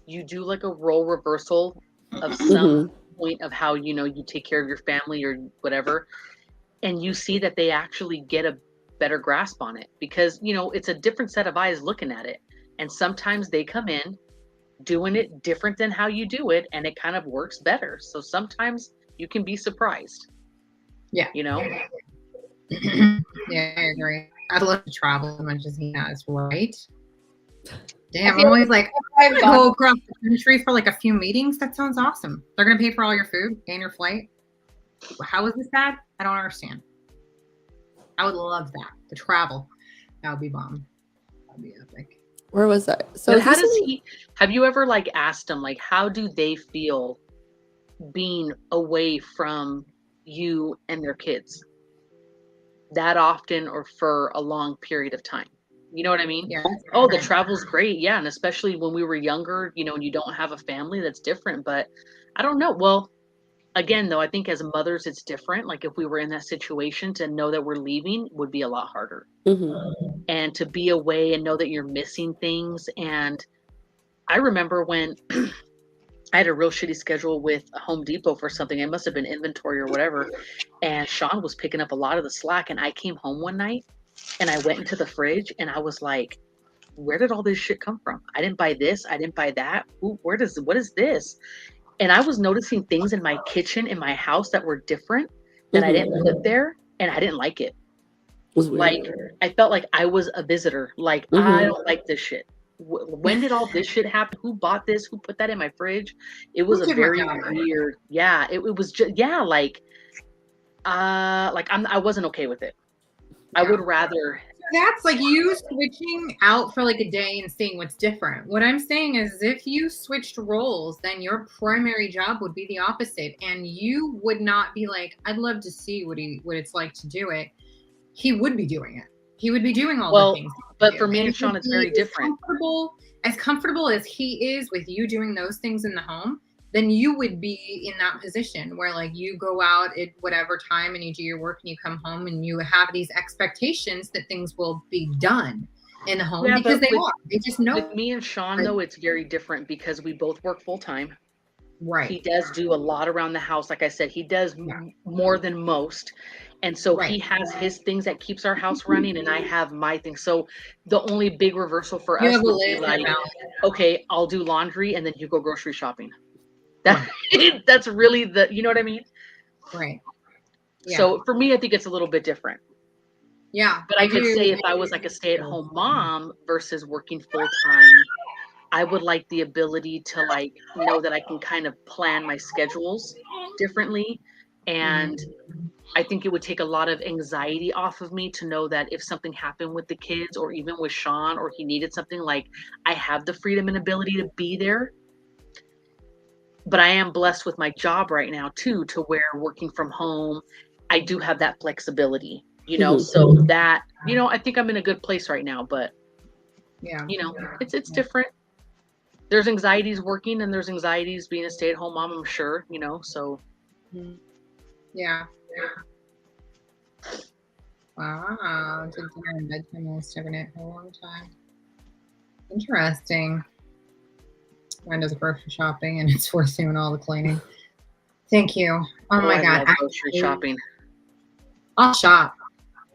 you do like a role reversal of some point of how you take care of your family or whatever, and you see that they actually get a better grasp on it because it's a different set of eyes looking at it, and sometimes they come in doing it different than how you do it, and it kind of works better. So sometimes you can be surprised. Yeah. Yeah, I agree. I'd love to travel as much as he has, right? I Damn, I'm feel always like, I'm I've gonna gone go across the country for like a few meetings. That sounds awesome. They're gonna pay for all your food and your flight. How is this bad? I don't understand. I would love that. The travel. That would be bomb. That would be epic. Where was that? So but how does he? Have you ever asked him how do they feel being away from you and their kids that often or for a long period of time? You know what I mean? Yeah. Oh, the travel's great. Yeah. And especially when we were younger, and you don't have a family, that's different. But I don't know. Well, again, though, I think as mothers, it's different. Like if we were in that situation, to know that we're leaving would be a lot harder. And to be away and know that you're missing things. And I remember when I had a real shitty schedule with Home Depot for something. It must have been inventory or whatever. And Sean was picking up a lot of the slack. And I came home one night and I went into the fridge and I was like, where did all this shit come from? I didn't buy this. I didn't buy that. What is this? And I was noticing things in my kitchen, in my house, that were different that I didn't put there. And I didn't like it. Like, I felt like I was a visitor. Like, I don't like this shit. When did all this shit happen? Who bought this? Who put that in my fridge? It was a very weird. Yeah, it was just I wasn't okay with it. I would rather. That's like you switching out for like a day and seeing what's different. What I'm saying is if you switched roles, then your primary job would be the opposite. And you would not be like, I'd love to see what it's like to do it. He would be doing it. He would be doing all the things. But for me and Sean, it's very different. As comfortable as he is with you doing those things in the home, then you would be in that position where like you go out at whatever time and you do your work and you come home and you have these expectations that things will be done in the home because they are. They just know. With me and Sean, though, it's very different because we both work full time. Right. He does do a lot around the house. Like I said, he does more than most. And so he has his things that keeps our house running and I have my things. So the only big reversal for us would be like, okay, I'll do laundry and then you go grocery shopping. That's really you know what I mean? Right. Yeah. So for me, I think it's a little bit different. Yeah. But I could say if I was like a stay-at-home mom versus working full-time, I would like the ability to like know that I can kind of plan my schedules differently. And I think it would take a lot of anxiety off of me to know that if something happened with the kids or even with Sean or he needed something, like I have the freedom and ability to be there. But I am blessed with my job right now too, to where working from home, I do have that flexibility, so that, I think I'm in a good place right now, but it's different. There's anxieties working and there's anxieties being a stay-at-home mom, I'm sure, so. Yeah. Wow. Did dinner and bedtime while stubborn it for a long time. Interesting. Mine does grocery shopping and it's worth doing all the cleaning. Thank you. Oh my God. I love grocery shopping. I'll shop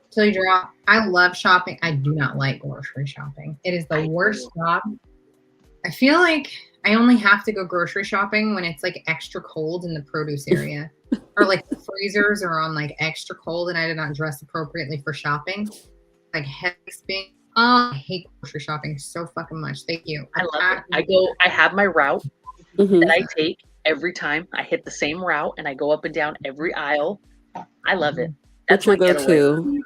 till you drop. I love shopping. I do not like grocery shopping. It is the worst job. I feel like I only have to go grocery shopping when it's like extra cold in the produce area. Or like the freezers are on like extra cold and I did not dress appropriately for shopping. Like headaches being. Oh, I hate grocery shopping so fucking much. Thank you. I love it. I have my route that I take every time. I hit the same route and I go up and down every aisle. I love it. That's your go-to.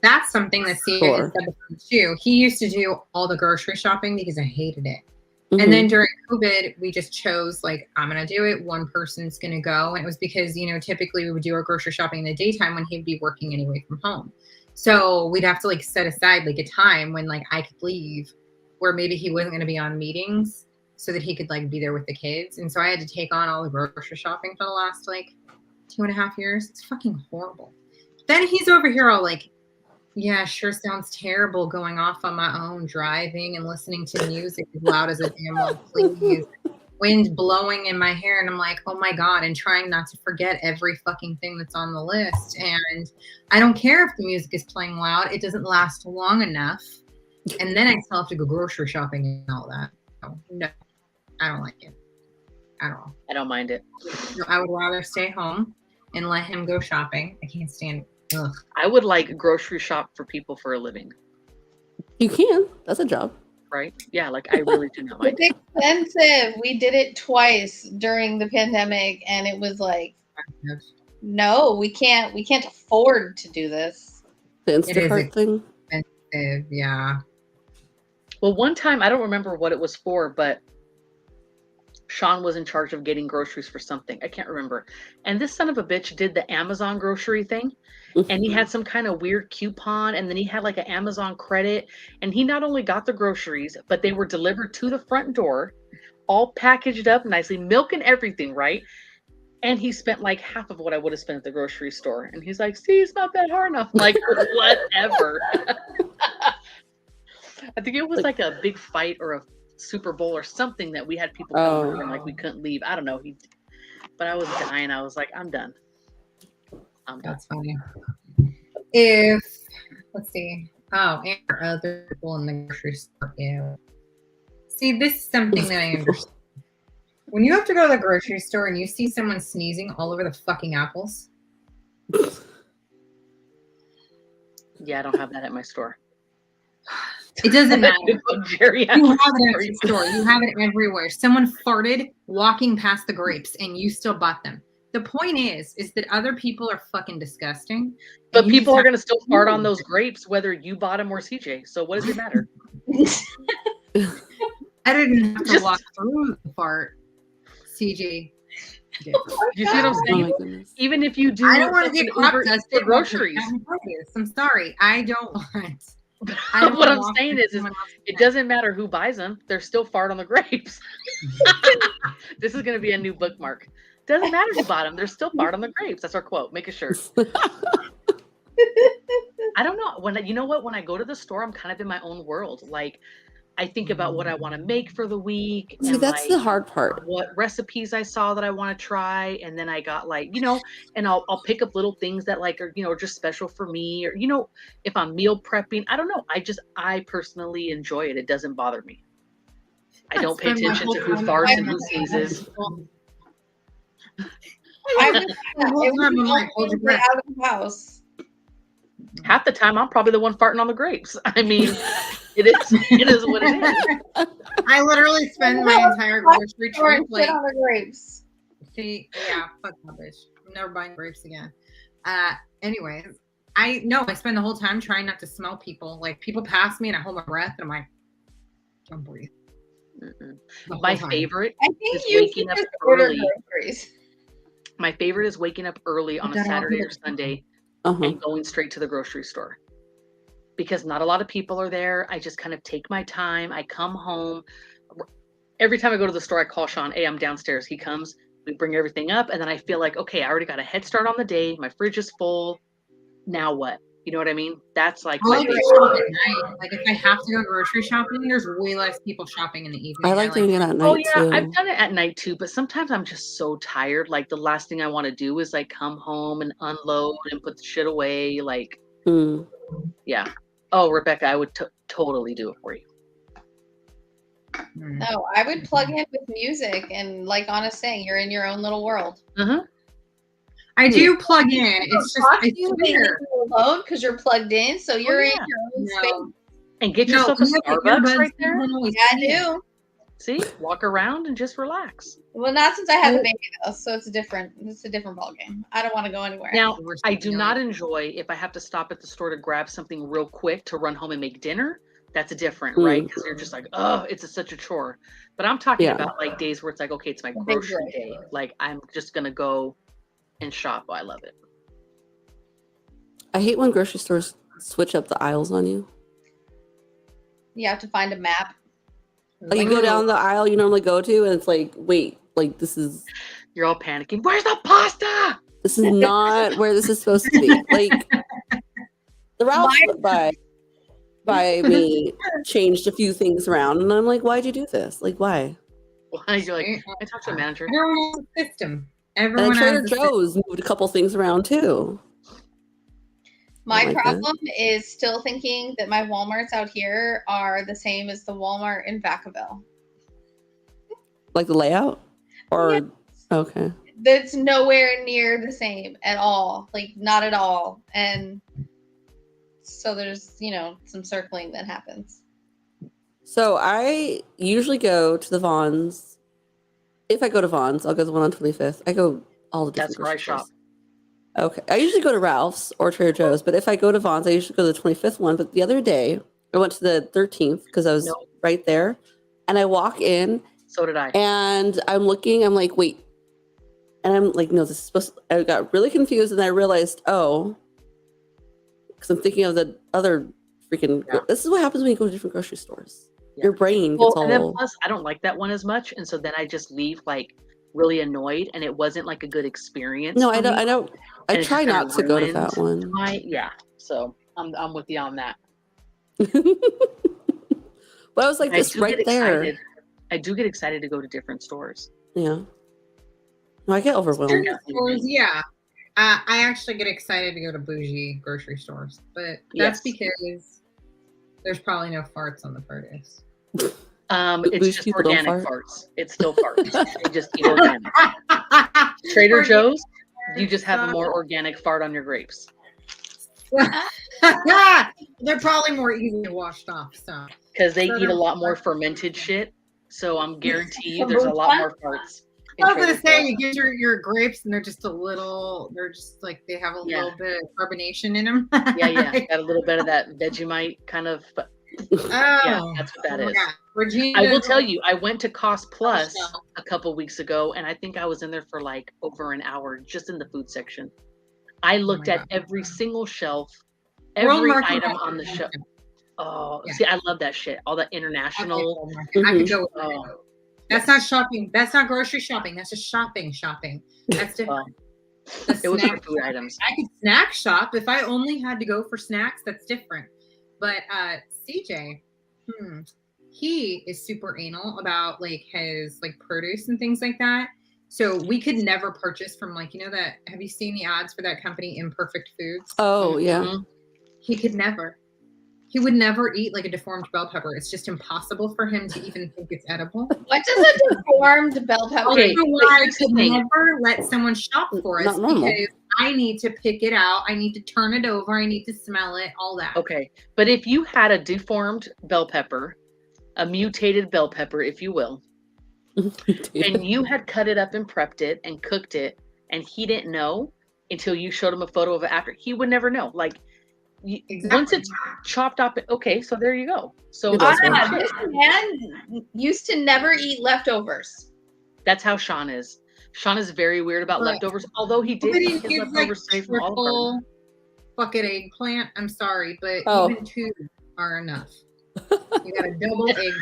That's something that CJ Sure. said before too. He used to do all the grocery shopping because I hated it. Mhm. And then during COVID, we just chose like, I'm going to do it. One person's going to go. And it was because, typically we would do our grocery shopping in the daytime when he'd be working anyway from home. So we'd have to like set aside like a time when like I could leave where maybe he wasn't going to be on meetings so that he could like be there with the kids. And so I had to take on all the grocery shopping for the last like 2.5 years. It's fucking horrible. Then he's over here all like, yeah, sure sounds terrible going off on my own, driving and listening to music as loud as a damn well, please. Wind blowing in my hair. And I'm like, oh my God, and trying not to forget every fucking thing that's on the list. And I don't care if the music is playing loud. It doesn't last long enough. And then I still have to go grocery shopping and all that. No, I don't like it at all. I don't mind it. No, I would rather stay home and let him go shopping. I can't stand it. Ugh. I would like grocery shop for people for a living, You can. That's a job. right? Yeah, like I really do not mind It's it. expensive. We did it twice during the pandemic, and it was like, no, we can't afford to do this. The is Instacart thing. Yeah. Well, one time, I don't remember what it was for, but Sean was in charge of getting groceries for something. I can't remember. And this son of a bitch did the Amazon grocery thing. And he had some kind of weird coupon. And then he had like an Amazon credit. And he not only got the groceries, but they were delivered to the front door, all packaged up nicely, milk and everything, right? And he spent like half of what I would have spent at the grocery store. And he's like, see, it's not that hard enough. I'm like, whatever. I think it was like a big fight or a Super Bowl or something that we had people come over and like we couldn't leave. I don't know. But I was dying. I was like, I'm done. That's funny. Let's see. Oh, and for other people in the grocery store. Yeah. See, this is something that I understand. When you have to go to the grocery store and you see someone sneezing all over the fucking apples. Yeah, I don't have that at my store. It doesn't matter. Jerry, You have it at your store. You have it everywhere. Someone farted walking past the grapes and you still bought them. The point is that other people are fucking disgusting. But people are going to still fart on those grapes whether you bought them or CJ. So what does it matter? I didn't have to walk through the fart. CJ. You see what I'm Oh saying? my goodness. Even if you do, I don't want to get crop Uber dusted for groceries. I'm sorry. I don't want. What I'm saying is it doesn't matter who buys them; they're still fart on the grapes. This is going to be a new bookmark. Doesn't matter who bought them; they're still fart on the grapes. That's our quote. Make a shirt. I don't know. When I go to the store, I'm kind of in my own world. Like, I think about what I want to make for the week. See, and that's like, the hard part. what recipes I saw that I want to try, and then I got like, and I'll pick up little things that like are just special for me, or if I'm meal prepping. I don't know. I personally enjoy it. It doesn't bother me. I don't pay attention to who farts and who sneezes. I was out of the house. Half the time, I'm probably the one farting on the grapes. I mean, it is what it is. I literally spend my entire grocery trip like on the grapes. See, yeah, fuck that bitch. I'm never buying grapes again. Anyways, I spend the whole time trying not to smell people. Like people pass me and I hold my breath and I'm like, don't breathe. My favorite I think is you waking should up just order early. groceries. My favorite is waking up early on a Saturday or Sunday and going straight to the grocery store. Because not a lot of people are there. I just kind of take my time. I come home. Every time I go to the store, I call Sean, hey, I'm downstairs. He comes, we bring everything up. And then I feel like, okay, I already got a head start on the day. My fridge is full. Now what? You know what I mean? That's like I my like to favorite. shop at night. Like if I have to go grocery shopping, there's way less people shopping in the evening. I like doing it at night Oh yeah, too. I've done it at night too, but sometimes I'm just so tired. Like the last thing I want to do is like come home and unload and put the shit away. Like, yeah. Oh, Rebecca, I would totally do it for you. No, I would plug in with music and like Anna's saying, you're in your own little world. I do plug in. It's just I you swear. alone because you're plugged in, so you're in your own space. And get yourself a Starbucks right there. Yeah, I do. See, walk around and just relax. Well, not since I had the baby though, so it's a different ballgame. I don't want to go anywhere. Now, I do not enjoy if I have to stop at the store to grab something real quick to run home and make dinner. That's different, right? Because you're just like, oh, it's such a chore. But I'm talking about like days where it's like, okay, it's my grocery day. Like I'm just gonna go and shop. Oh, I love it. I hate when grocery stores switch up the aisles on you. You have to find a map. Like you go down the aisle you normally go to, and it's like, wait, like this is. You're all panicking. Where's the pasta? This is not where this is supposed to be. Like the Ralph by me changed a few things around, and I'm like, why'd you do this? Like, why? Why? You're like, I talked to a manager. Everyone has a system. And Everyone Trader has a Joe's moved a couple things around too. My like problem is still thinking that my Walmarts out here are the same as the Walmart in Vacaville. Like the layout? Or Yes. okay. That's nowhere near the same at all. Like not at all. And so there's, some circling that happens. So I usually go to the Vons. If I go to Vons, I'll go to the one on 25th. I go all the different That's where I grocery shop. stores. Okay. I usually go to Ralph's or Trader Joe's, but if I go to Vons, I usually go to the 25th one. But the other day, I went to the 13th because I was right there. And I walk in. So did I. And I'm looking, I'm like, wait. And I'm like, no, this is supposed to, I got really confused and I realized, because I'm thinking of the other freaking, this is what happens when you go to different grocery stores. Yeah. Your brain gets all. And then plus, I don't like that one as much. And so then I just leave like really annoyed and it wasn't like a good experience. No, for I me. don't. I And it's try just not to go to that ruined one. So I'm with you on that. But I was like, this right there. Excited. I do get excited to go to different stores. Yeah. No, I get overwhelmed. stores, yeah. I actually get excited to go to bougie grocery stores, but that's because there's probably no farts on the produce. It's just organic farts. It's still farts. You just eat organic. Trader Joe's, you just have a more organic fart on your grapes. They're probably more easily washed off, so because they eat a lot more fermented shit. So I'm guarantee you there's a lot more farts. I was gonna say you get your grapes and they're just a little. They're just like they have a little bit of carbonation in them. yeah, got a little bit of that Vegemite kind of. But yeah, that's what that is. Regina, I will tell you, I went to Cost Plus a couple weeks ago, and I think I was in there for like over an hour just in the food section. I looked at every single shelf, every item on the shelf. Oh, see, I love that shit. All the international. I could go with that. That's not shopping. That's not grocery shopping. That's just shopping. That's different. It was for food items. I could snack shop if I only had to go for snacks. That's different. But CJ, he is super anal about like his like produce and things like that. So we could never purchase from like that. Have you seen the ads for that company, Imperfect Foods? Oh yeah. He could never. He would never eat like a deformed bell pepper. It's just impossible for him to even think it's edible. What does a deformed bell pepper? Okay, why I could never let someone shop for us because I need to pick it out. I need to turn it over. I need to smell it. All that. Okay, but if you had a deformed bell pepper, a mutated bell pepper, if you will, and you had cut it up and prepped it and cooked it, and he didn't know until you showed him a photo of it after, he would never know. Like. Once it's chopped up, okay, so there you go. So this man used to never eat leftovers. That's how Sean is. Sean is very weird about leftovers, although he did eat his leftovers straight from all bucket eggplant. I'm sorry, but even 2 are enough. You got a double eggplant.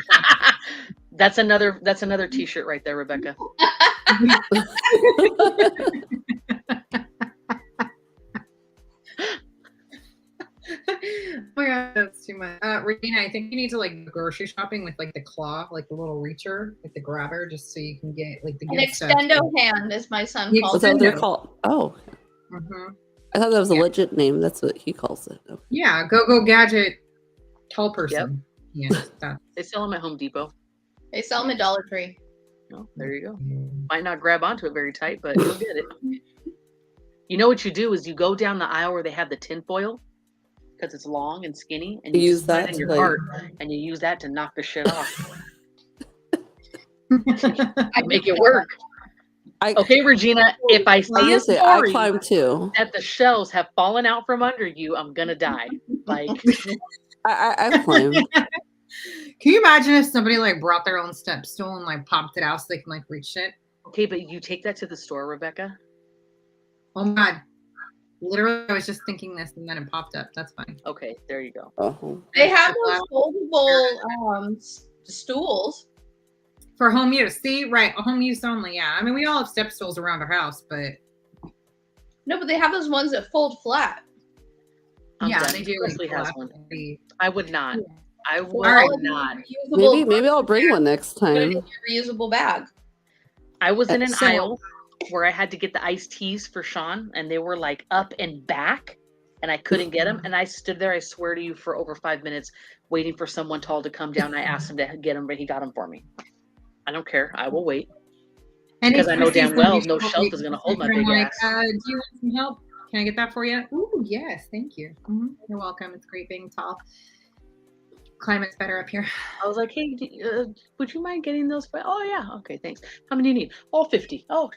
That's another t-shirt right there, Rebecca. Oh my god, that's too much. Regina, I think you need to like go grocery shopping with like the claw, like the little reacher, like the grabber, just so you can get like the an extendo hand, as my son calls it. They're called. Oh, I thought that was a legit name. That's what he calls it. Okay. Yeah, go gadget, tall person. Yep. Yeah, they sell them at Home Depot. They sell them at Dollar Tree. Oh, there you go. Might not grab onto it very tight, but you'll get it. You know what you do is you go down the aisle where they have the tinfoil. Because it's long and skinny, and you use that that in your cart, and you use that to knock the shit off. I Make it work. I Okay, Regina, if I see a honestly, I story climb too. that the shells have fallen out from under you, I'm gonna die. Like, I've climbed. Can you imagine if somebody like brought their own step stool and like popped it out so they can like reach it? okay, but you take that to the store, Rebecca. Oh my God. Literally, I was just thinking this and then it popped up. That's fine. Okay, there you go. Oh. They have those foldable stools. For home use. See, right. Home use only. Yeah. I mean, we all have step stools around our house, but No, but they have those ones that fold flat. I'm yeah, done. they do. Leslie has one. I would not. I would Alright. not. Maybe I'll bring one next You're gonna time. get your reusable bag. I was in an So- aisle where I had to get the iced teas for Sean, and they were like up and back, and I couldn't get them. And I stood there, I swear to you, for over 5 minutes waiting for someone tall to come down. I asked him to get them, but he got them for me. I don't care. I will wait. Because I know damn well no shelf is gonna hold my big ass. Do you want some help? Can I get that for you? Ooh, yes, thank you. You're welcome. It's great being tall. Climate's better up here. I was like, hey, would you mind getting those? Oh, yeah. Okay, thanks. How many do you need? All 50. Oh,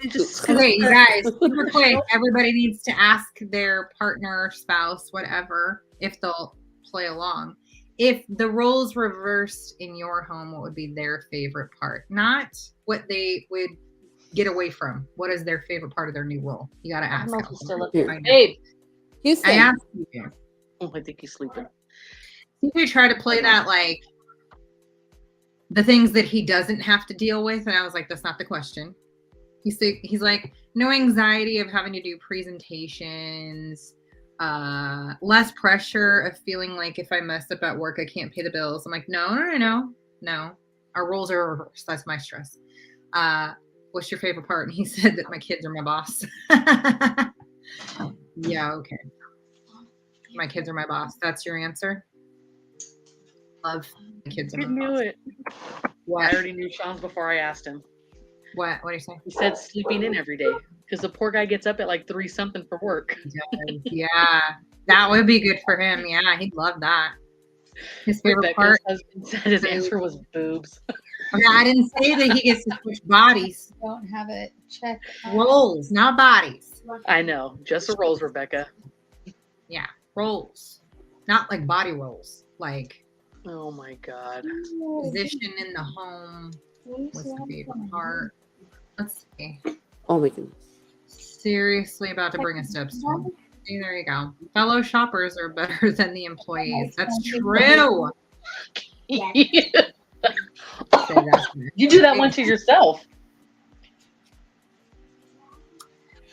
just Okay, you guys, super quick. Everybody needs to ask their partner, spouse, whatever, if they'll play along. If the roles reversed in your home, what would be their favorite part? Not what they would get away from. What is their favorite part of their new role? You got to I ask. don't know if he's still up Here. here. Babe. Houston. I asked you. Oh, I think he's sleeping. We try to play that like the things that he doesn't have to deal with, and I was like, that's not the question. He's like, no anxiety of having to do presentations, less pressure of feeling like if I mess up at work, I can't pay the bills. I'm like, no. Our roles are reversed. That's my stress. What's your favorite part? And he said that my kids are my boss. Yeah, okay. My kids are my boss. That's your answer? Love my kids are I my knew boss. it. I What? already knew Sean's before I asked him. What do you say? He said sleeping in every day because the poor guy gets up at like 3 something for work. Yeah, that would be good for him. Yeah, he'd love that. His favorite Rebecca's part. husband said his answer was boobs. Okay, I didn't say that he gets to switch bodies. Don't have it checked. Roles, not bodies. I know. Just the rolls, Rebecca. Yeah, roles. Not like body rolls. Like Oh my God. position in the home. What's the favorite part? Let's see. Oh my goodness. Seriously about to bring a step stool. See, there you go. Fellow shoppers are better than the employees. That's true. Say that. You do that one to yourself.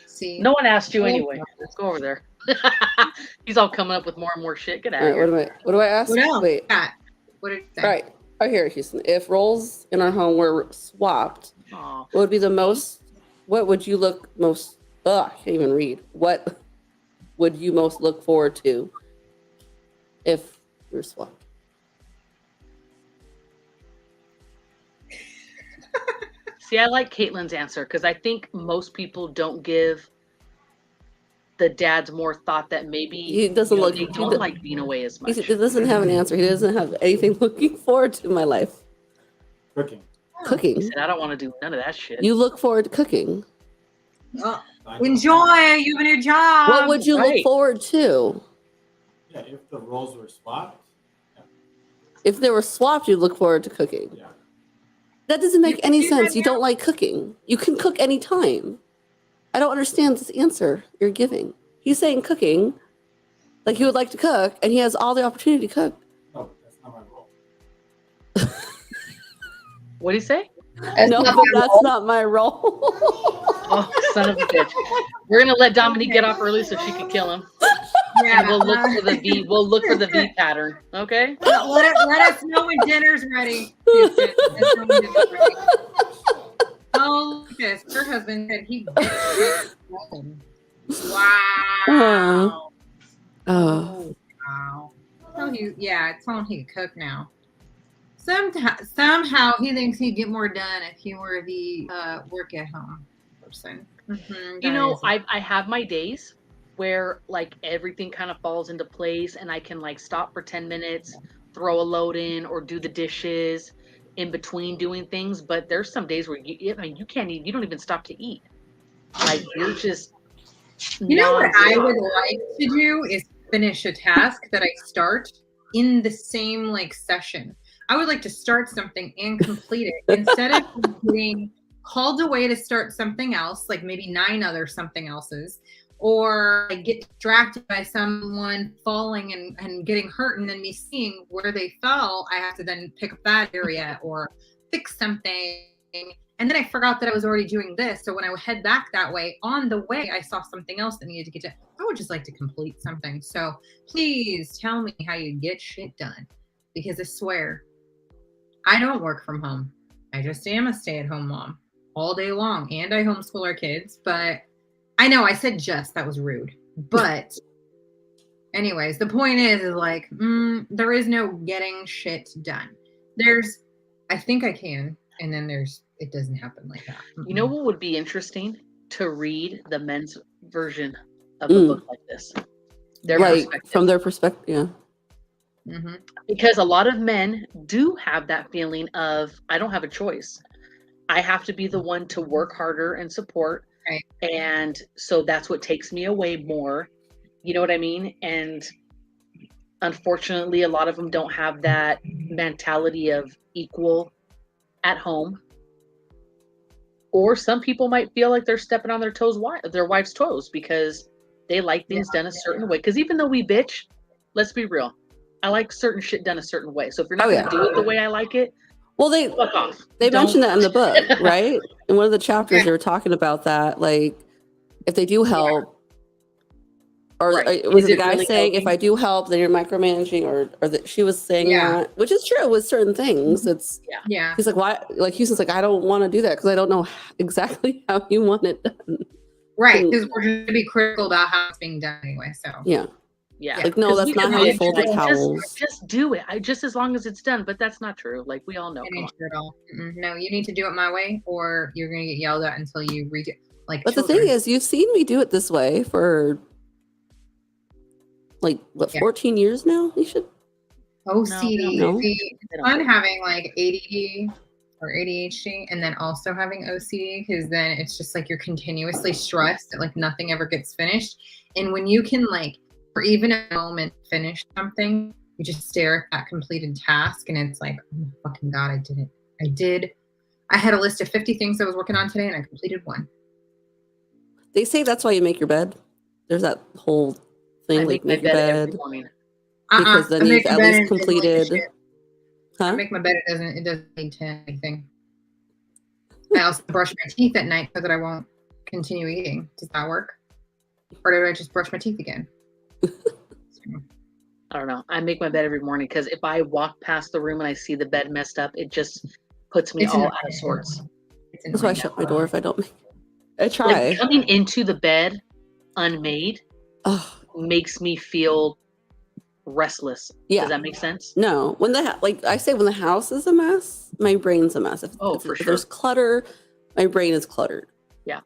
See, No one asked you anyway. Let's go over there. He's all coming up with more and more shit. Get out All of right, here. what do I ask? What else? Wait. Kat, what did you say? All right. Right here, Houston. If roles in our home were swapped, Aw. what would be the most? What would you look most? I can't even read. What would you most look forward to if we were swapped? See, I like Caitlin's answer because I think most people don't give the dads more thought that maybe He doesn't look. they don't like being away as much. He doesn't have an answer. He doesn't have anything looking forward to in my life. Cooking. He Cooking. said, I don't want to do none of that shit. You look forward to cooking. Oh, enjoy. You have a new job. What would you look right. forward to? Yeah, if the roles were swapped. If they were swapped, you'd look forward to cooking. Yeah. That doesn't make You can any do that sense. You now. don't like cooking. You can cook anytime. I don't understand this answer you're giving. He's saying cooking, like he would like to cook, and he has all the opportunity to cook. No, that's not my role. What did he say? That's No, not but my that's role. not my role. Oh, son of a bitch. We're gonna let Dominique get off early so she can kill him. Yeah, And we'll look for the V. We'll look for the V pattern. Okay. let us know when dinner's ready. Houston. Let us know when dinner's ready. Oh, Lucas, her husband said he Wow. Oh, Wow. So tell him he could cook now. Somehow he thinks he'd get more done if he were the work at home person. You know, I have my days where like everything kind of falls into place and I can like stop for 10 minutes throw a load in or do the dishes in between doing things. But there's some days where you can't even, you don't even stop to eat. Like you're just You know what I nonstop. would like to do is finish a task that I start in the same like session. I would like to start something and complete it instead of getting called away to start something else, like maybe 9 other something else's, or I get distracted by someone falling and getting hurt, and then me seeing where they fell, I have to then pick up that area or fix something. And then I forgot that I was already doing this. So when I would head back that way, on the way, I saw something else that needed to get done. I would just like to complete something. So please tell me how you get shit done. Because I swear, I don't work from home. I just am a stay-at-home mom all day long. And I homeschool our kids. But I know I said just, that was rude. But anyways, the point is like, there is no getting shit done. There's, I think I can. And then it doesn't happen like that. You know what would be interesting? To read the men's version of a book like this. Their Like perspective. from their perspective, yeah. Because a lot of men do have that feeling of, I don't have a choice. I have to be the one to work harder and support. Right. And so that's what takes me away more. You know what I mean? And unfortunately, a lot of them don't have that mentality of equal at home. Or some people might feel like they're stepping on their wife's toes because they like things done a certain way. Because even though we bitch, let's be real, I like certain shit done a certain way. So if you're not going to do it the way I like it, well, they fuck off. mentioned that in the book, right? In one of the chapters, they were talking about that. Like, if they do help, or was it the guy really saying, helping? If I do help, then you're micromanaging, or that she was saying that, which is true with certain things. It's He's like, why? Like Houston's like, I don't want to do that because I don't know exactly how you want it done. Right, because we're going to be critical about how it's being done anyway. So yeah. Like, no, that's not how you fold your towels. Just do it. Just as long as it's done. But that's not true. Like we all know. It ain't true at all. No, you need to do it my way, or you're going to get yelled at until you read it. Like, but children. The thing is, you've seen me do it this way for like what 14 years now. You should. OCD. No. See, it's fun having like ADD or ADHD, and then also having OCD, because then it's just like you're continuously stressed that like nothing ever gets finished. And when you can like, for even a moment, finish something, you just stare at that completed task, and it's like, oh my fucking God, I did it. I had a list of 50 things I was working on today, and I completed one. They say that's why you make your bed. There's that whole thing, like make your bed every morning. Because then you've at least completed. I make my bed. It doesn't lead to anything. I also brush my teeth at night so that I won't continue eating. Does that work? Or do I just brush my teeth again? I don't know. I make my bed every morning because if I walk past the room and I see the bed messed up, it just puts me all out of sorts. That's why I shut my door if I don't make it. I try. Like coming into the bed unmade makes me feel restless. Yeah. Does that make sense? No. When like I say, when the house is a mess, my brain's a mess. If there's clutter, my brain is cluttered. Yeah.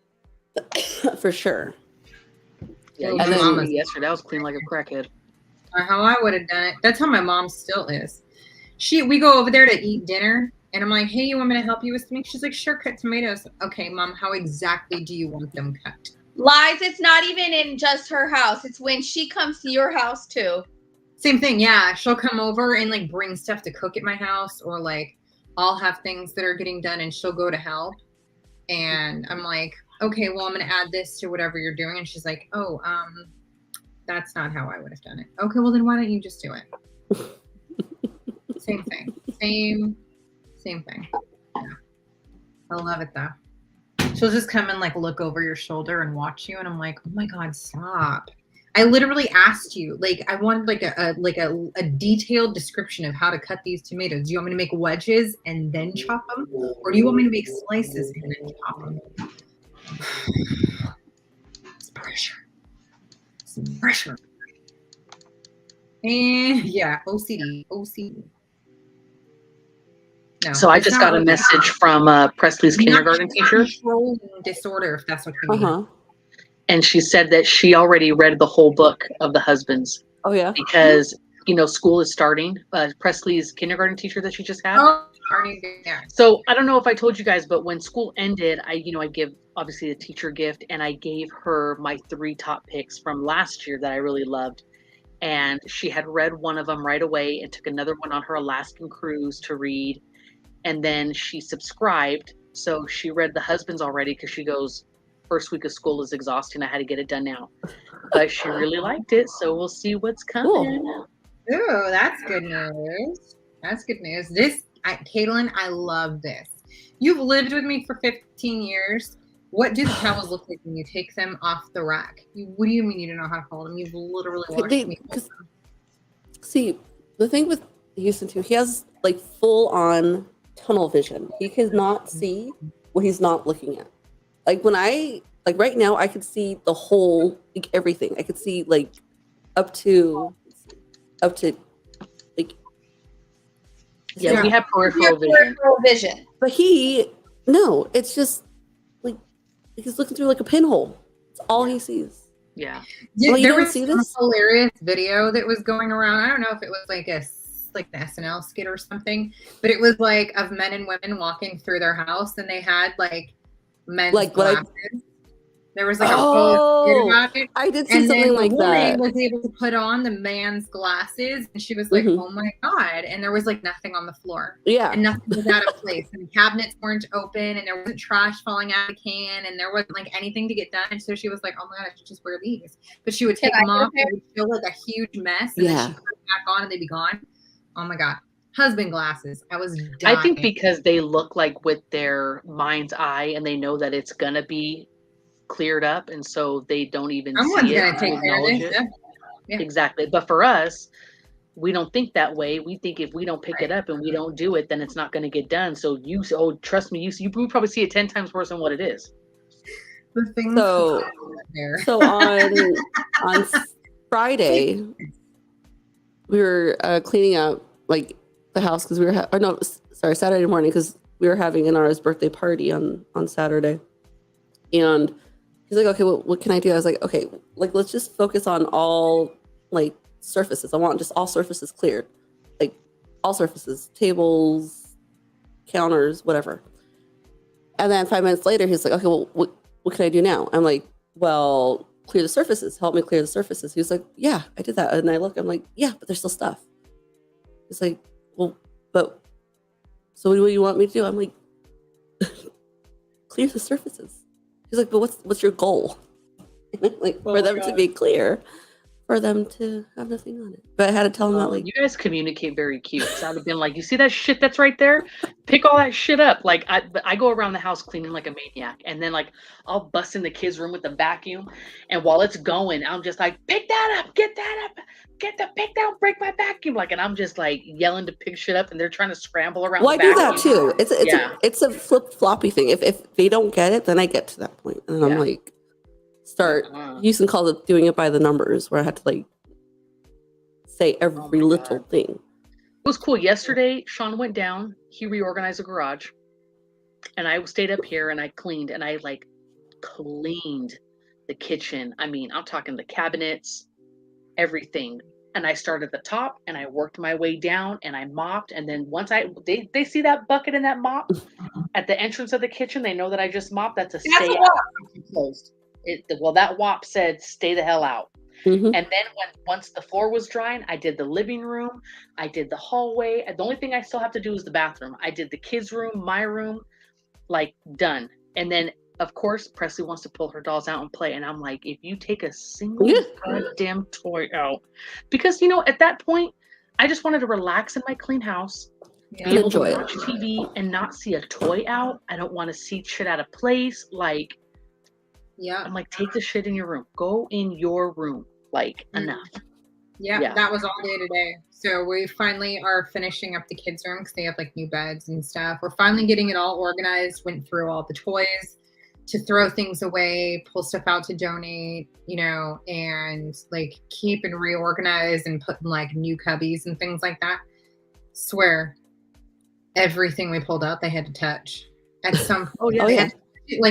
For sure. Yeah, and then yesterday I was clean like a crackhead. How I would have done it. That's how my mom still is. We go over there to eat dinner, and I'm like, hey, you want me to help you with something? She's like, sure, cut tomatoes. Okay, Mom, how exactly do you want them cut? Lies, it's not even in just her house. It's when she comes to your house too. Same thing, yeah. She'll come over and like bring stuff to cook at my house, or like I'll have things that are getting done and she'll go to help. And I'm like, okay, well, I'm going to add this to whatever you're doing. And she's like, oh, that's not how I would have done it. Okay, well, then why don't you just do it? Same thing. Same thing. Yeah. I love it though. She'll just come and like look over your shoulder and watch you. And I'm like, oh my God, stop. I literally asked you, like, I wanted like a detailed description of how to cut these tomatoes. Do you want me to make wedges and then chop them? Or do you want me to make slices and then chop them? It's pressure. It's pressure. And yeah, OCD. No, so I just got a message from Presley's kindergarten teacher. Controlling disorder, if that's what you mean. And she said that she already read the whole book of The Husbands. Oh, yeah? Because school is starting. Presley's kindergarten teacher that she just had. Oh, Arnie, yeah. So I don't know if I told you guys, but when school ended, I give obviously a teacher gift, and I gave her my 3 top picks from last year that I really loved. And she had read one of them right away and took another one on her Alaskan cruise to read. And then she subscribed. So she read The Husbands already because she goes, first week of school is exhausting. I had to get it done now. But she really liked it. So we'll see what's coming. Cool. Ooh, that's good news. That's good news. Caitlin, I love this. You've lived with me for 15 years. What do the towels look like when you take them off the rack? What do you mean you don't know how to hold them? You've literally watched me hold them. See, the thing with Houston too, he has like full on tunnel vision. He cannot see what he's not looking at. Like right now, I could see the whole, like everything. I could see like up to like. Yeah, we have peripheral vision. But it's just like he's looking through like a pinhole. It's all he sees. Yeah. There was some hilarious video that was going around. I don't know if it was like the SNL skit or something, but it was like of men and women walking through their house, and they had like men's glasses. There was like a whole skit about it. I did see something like that. Was able to put on the man's glasses, and she was like, "Oh my god!" And there was like nothing on the floor. Yeah, and nothing was out of place, and the cabinets weren't open, and there wasn't trash falling out of the can, and there wasn't like anything to get done. And so she was like, "Oh my god, I should just wear these." But she would take them off, and it would feel like a huge mess, and then she'd put them back on, and they'd be gone. Oh my god. Husband glasses. I was dying. I think because they look like with their mind's eye, and they know that it's gonna be cleared up, and so they don't even see it. Take care of this. Yeah. Exactly. But for us, we don't think that way. We think if we don't pick it up and we don't do it, then it's not going to get done. So trust me, you probably see it 10 times worse than what it is. So on Friday, we were cleaning up like the house because we were Saturday morning because we were having Inara's birthday party on Saturday, and he's like, okay, well, what can I do? I was like, okay, like let's just focus on all like surfaces. I want just all surfaces cleared, like all surfaces, tables, counters, whatever. And then 5 minutes later, he's like, okay, well, what can I do now? I'm like, well, clear the surfaces. Help me clear the surfaces. He was like, yeah, I did that. And I'm like, yeah, but there's still stuff. He's like, well, but so what do you want me to do? I'm like, clear the surfaces. He's like, but what's your goal? Like for them to be clear, for them to have nothing on it. But I had to tell him that, like, you guys communicate very cute. So I'd have been like, you see that shit that's right there? Pick all that shit up. Like I go around the house cleaning like a maniac, and then like I'll bust in the kids' room with the vacuum, and while it's going, I'm just like, pick that up, get that up, pick that up, break my vacuum, like, and I'm just like yelling to pick shit up, and they're trying to scramble around. Well, I do that too. It's a flip floppy thing. If they don't get it, then I get to that point, and then I'm like, you can call it doing it by the numbers, where I had to like say every little thing. It was cool. Yesterday, Sean went down. He reorganized the garage, and I stayed up here and I cleaned, and I like cleaned the kitchen. I mean, I'm talking the cabinets, everything. And I started at the top and I worked my way down and I mopped. And then once they see that bucket and that mop at the entrance of the kitchen, they know that I just mopped. That's stay out. Closed. That WAP said, stay the hell out. Mm-hmm. And then once the floor was drying, I did the living room, I did the hallway. The only thing I still have to do is the bathroom. I did the kids' room, my room, like done. And then of course Presley wants to pull her dolls out and play. And I'm like, if you take a single goddamn toy out, because at that point, I just wanted to relax in my clean house, be able to watch TV and not see a toy out. I don't want to see shit out of place. Like, I'm like, take the shit in your room. Go in your room. Like, enough. Yeah, that was all day today. So we finally are finishing up the kids' room because they have like new beds and stuff. We're finally getting it all organized. Went through all the toys to throw things away, pull stuff out to donate, and like keep and reorganize and put in like new cubbies and things like that. Swear, everything we pulled out, they had to touch at some point.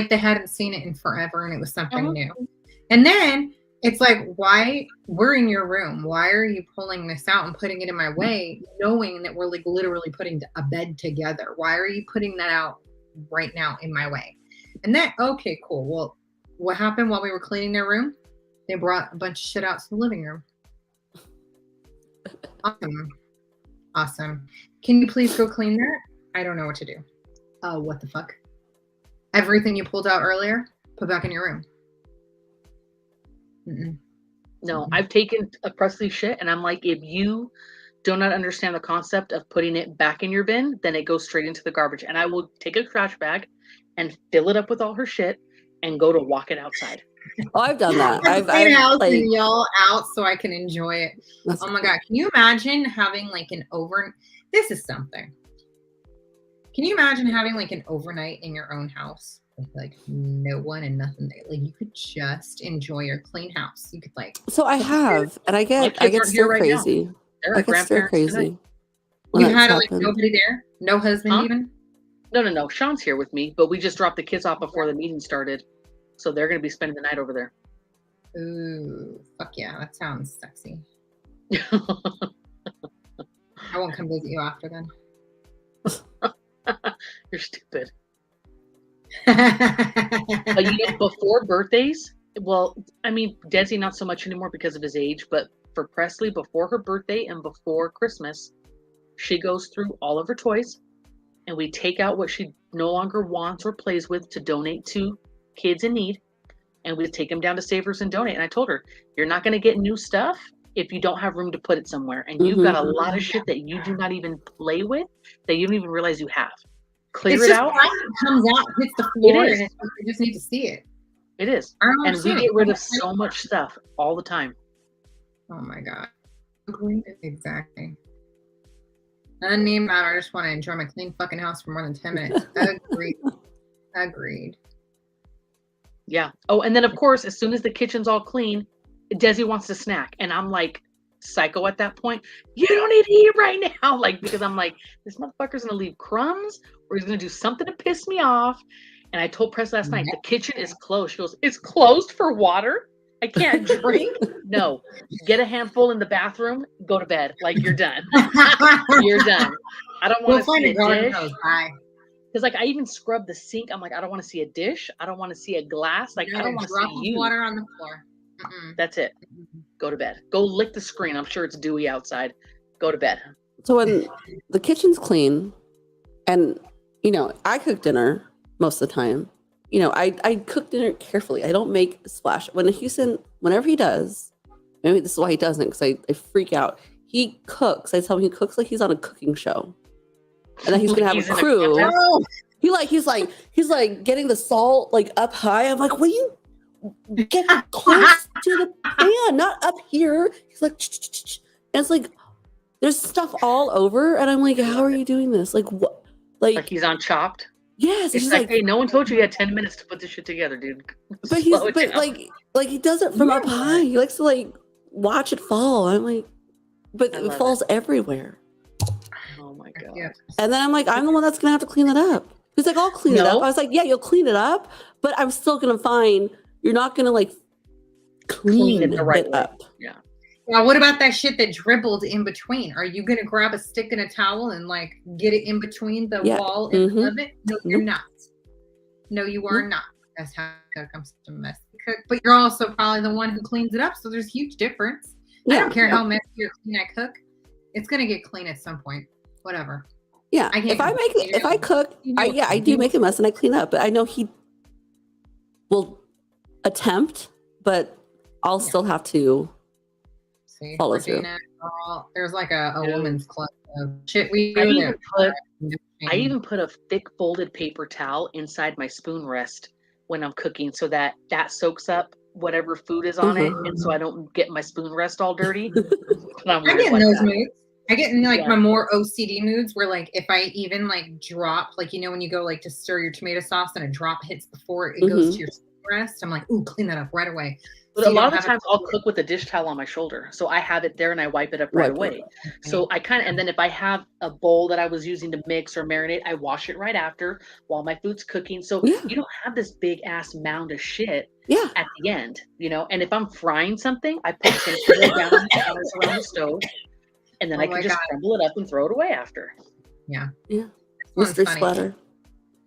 They hadn't seen it in forever, and it was something new. And then It's like, why we're in your room? Why are you pulling this out and putting it in my way, knowing that we're like literally putting a bed together? Why are you putting that out right now in my way? And that, okay, cool. Well, what happened while we were cleaning their room? They brought a bunch of shit out to the living room. Awesome. Can you please go clean that? I don't know what to do. What the fuck? Everything you pulled out earlier, put back in your room. Mm-mm. No, I've taken a Presley shit and I'm like, if you do not understand the concept of putting it back in your bin, then it goes straight into the garbage. And I will take a trash bag and fill it up with all her shit and go to walk it outside. Oh, I've done that. I've I've like, and y'all out so I can enjoy it. Oh my God. Can you imagine having like this is something. Can you imagine having like an overnight in your own house with like no one and nothing there? Like you could just enjoy your clean house. You could like. So I have, and I get stir crazy. They're I like get stir grandparents crazy. tonight. when You that's had like happened. nobody there? No husband Huh? even? No. Sean's here with me, but we just dropped the kids off before the meeting started. So they're going to be spending the night over there. Ooh, fuck yeah. That sounds sexy. I won't come visit you after then. You're stupid. But before birthdays, well, I mean, Desi not so much anymore because of his age, but for Presley, before her birthday and before Christmas, she goes through all of her toys and we take out what she no longer wants or plays with to donate to kids in need. And we take them down to Savers and donate. And I told her, you're not going to get new stuff if you don't have room to put it somewhere. And you've got a lot of shit that you do not even play with that you don't even realize you have. Clear It's it just out. it comes out, hits the floor, It is. and you just need to see it. It is. I don't And we understand get it. rid of so much stuff all the time. Oh my God. Exactly. Doesn't even matter. I just want to enjoy my clean fucking house for more than 10 minutes. Agreed. Yeah. Oh, and then of course, as soon as the kitchen's all clean, Desi wants to snack. And I'm like psycho at that point. You don't need to eat right now. Like, because I'm like, this motherfucker's gonna leave crumbs or he's gonna do something to piss me off. And I told Press last night, the kitchen is closed. She goes, it's closed for water? I can't drink? No. Get a handful in the bathroom, go to bed. Like, you're done. You're done. I don't want to see a dish. Because like I even scrubbed the sink. I'm like, I don't want to see a dish. I don't want to see a glass. Like, I don't want to see you. Water on the floor. That's it. Go to bed. Go lick the screen. I'm sure it's dewy outside. Go to bed. So when the kitchen's clean, and I cook dinner most of the time. I cook dinner carefully. I don't make a splash. Whenever he does, maybe this is why he doesn't, because I freak out. He cooks. I tell him he cooks like he's on a cooking show. And then he's gonna have a crew. He's like getting the salt like up high. I'm like, will you get close to the pan, not up here? He's like, and it's like there's stuff all over, and I'm like, how are you doing this? Like what? Like he's on Chopped. Yes, it's like, hey, no one told you had 10 minutes to put this shit together, dude. But like he does it from up high. He likes to like watch it fall. I'm like, but it falls everywhere. Oh my God. And then I'm like, I'm the one that's gonna have to clean it up. He's like, I'll clean it up. I was like, yeah, you'll clean it up, but I'm still gonna find you're not gonna like clean it the right way. Up. Yeah. Now, what about that shit that dribbled in between? Are you gonna grab a stick and a towel and like get it in between the wall and the oven? No, you're not. No, you are not. That's how it comes to mess. But you're also probably the one who cleans it up, so there's a huge difference. I don't care how messy or clean I cook. It's gonna get clean at some point. Whatever. Yeah. If I cook, I do make a mess and I clean up. But I know he will attempt, but I'll still have to follow through. There's like a woman's club of shit we I do. even put a thick folded paper towel inside my spoon rest when I'm cooking so that soaks up whatever food is on it, and so I don't get my spoon rest all dirty. I get in those moods. I get in like my more OCD moods where like if I even like drop, like when you go like to stir your tomato sauce and a drop hits before it goes to your spoon rest, I'm like, ooh, clean that up right away. But So a you lot don't of the have times I'll cook with a dish towel on my shoulder. So I have it there and I wipe it up right Wipe it. away. So I kind of, and then if I have a bowl that I was using to mix or marinate, I wash it right after while my food's cooking. So Yeah. you don't have this big ass mound of shit Yeah. at the end, you know? And if I'm frying something, I put tinfoil down on the counters around the stove and then Oh I can my just God. crumble it up and throw it away after. Yeah. This one's Mystery funny. splatter.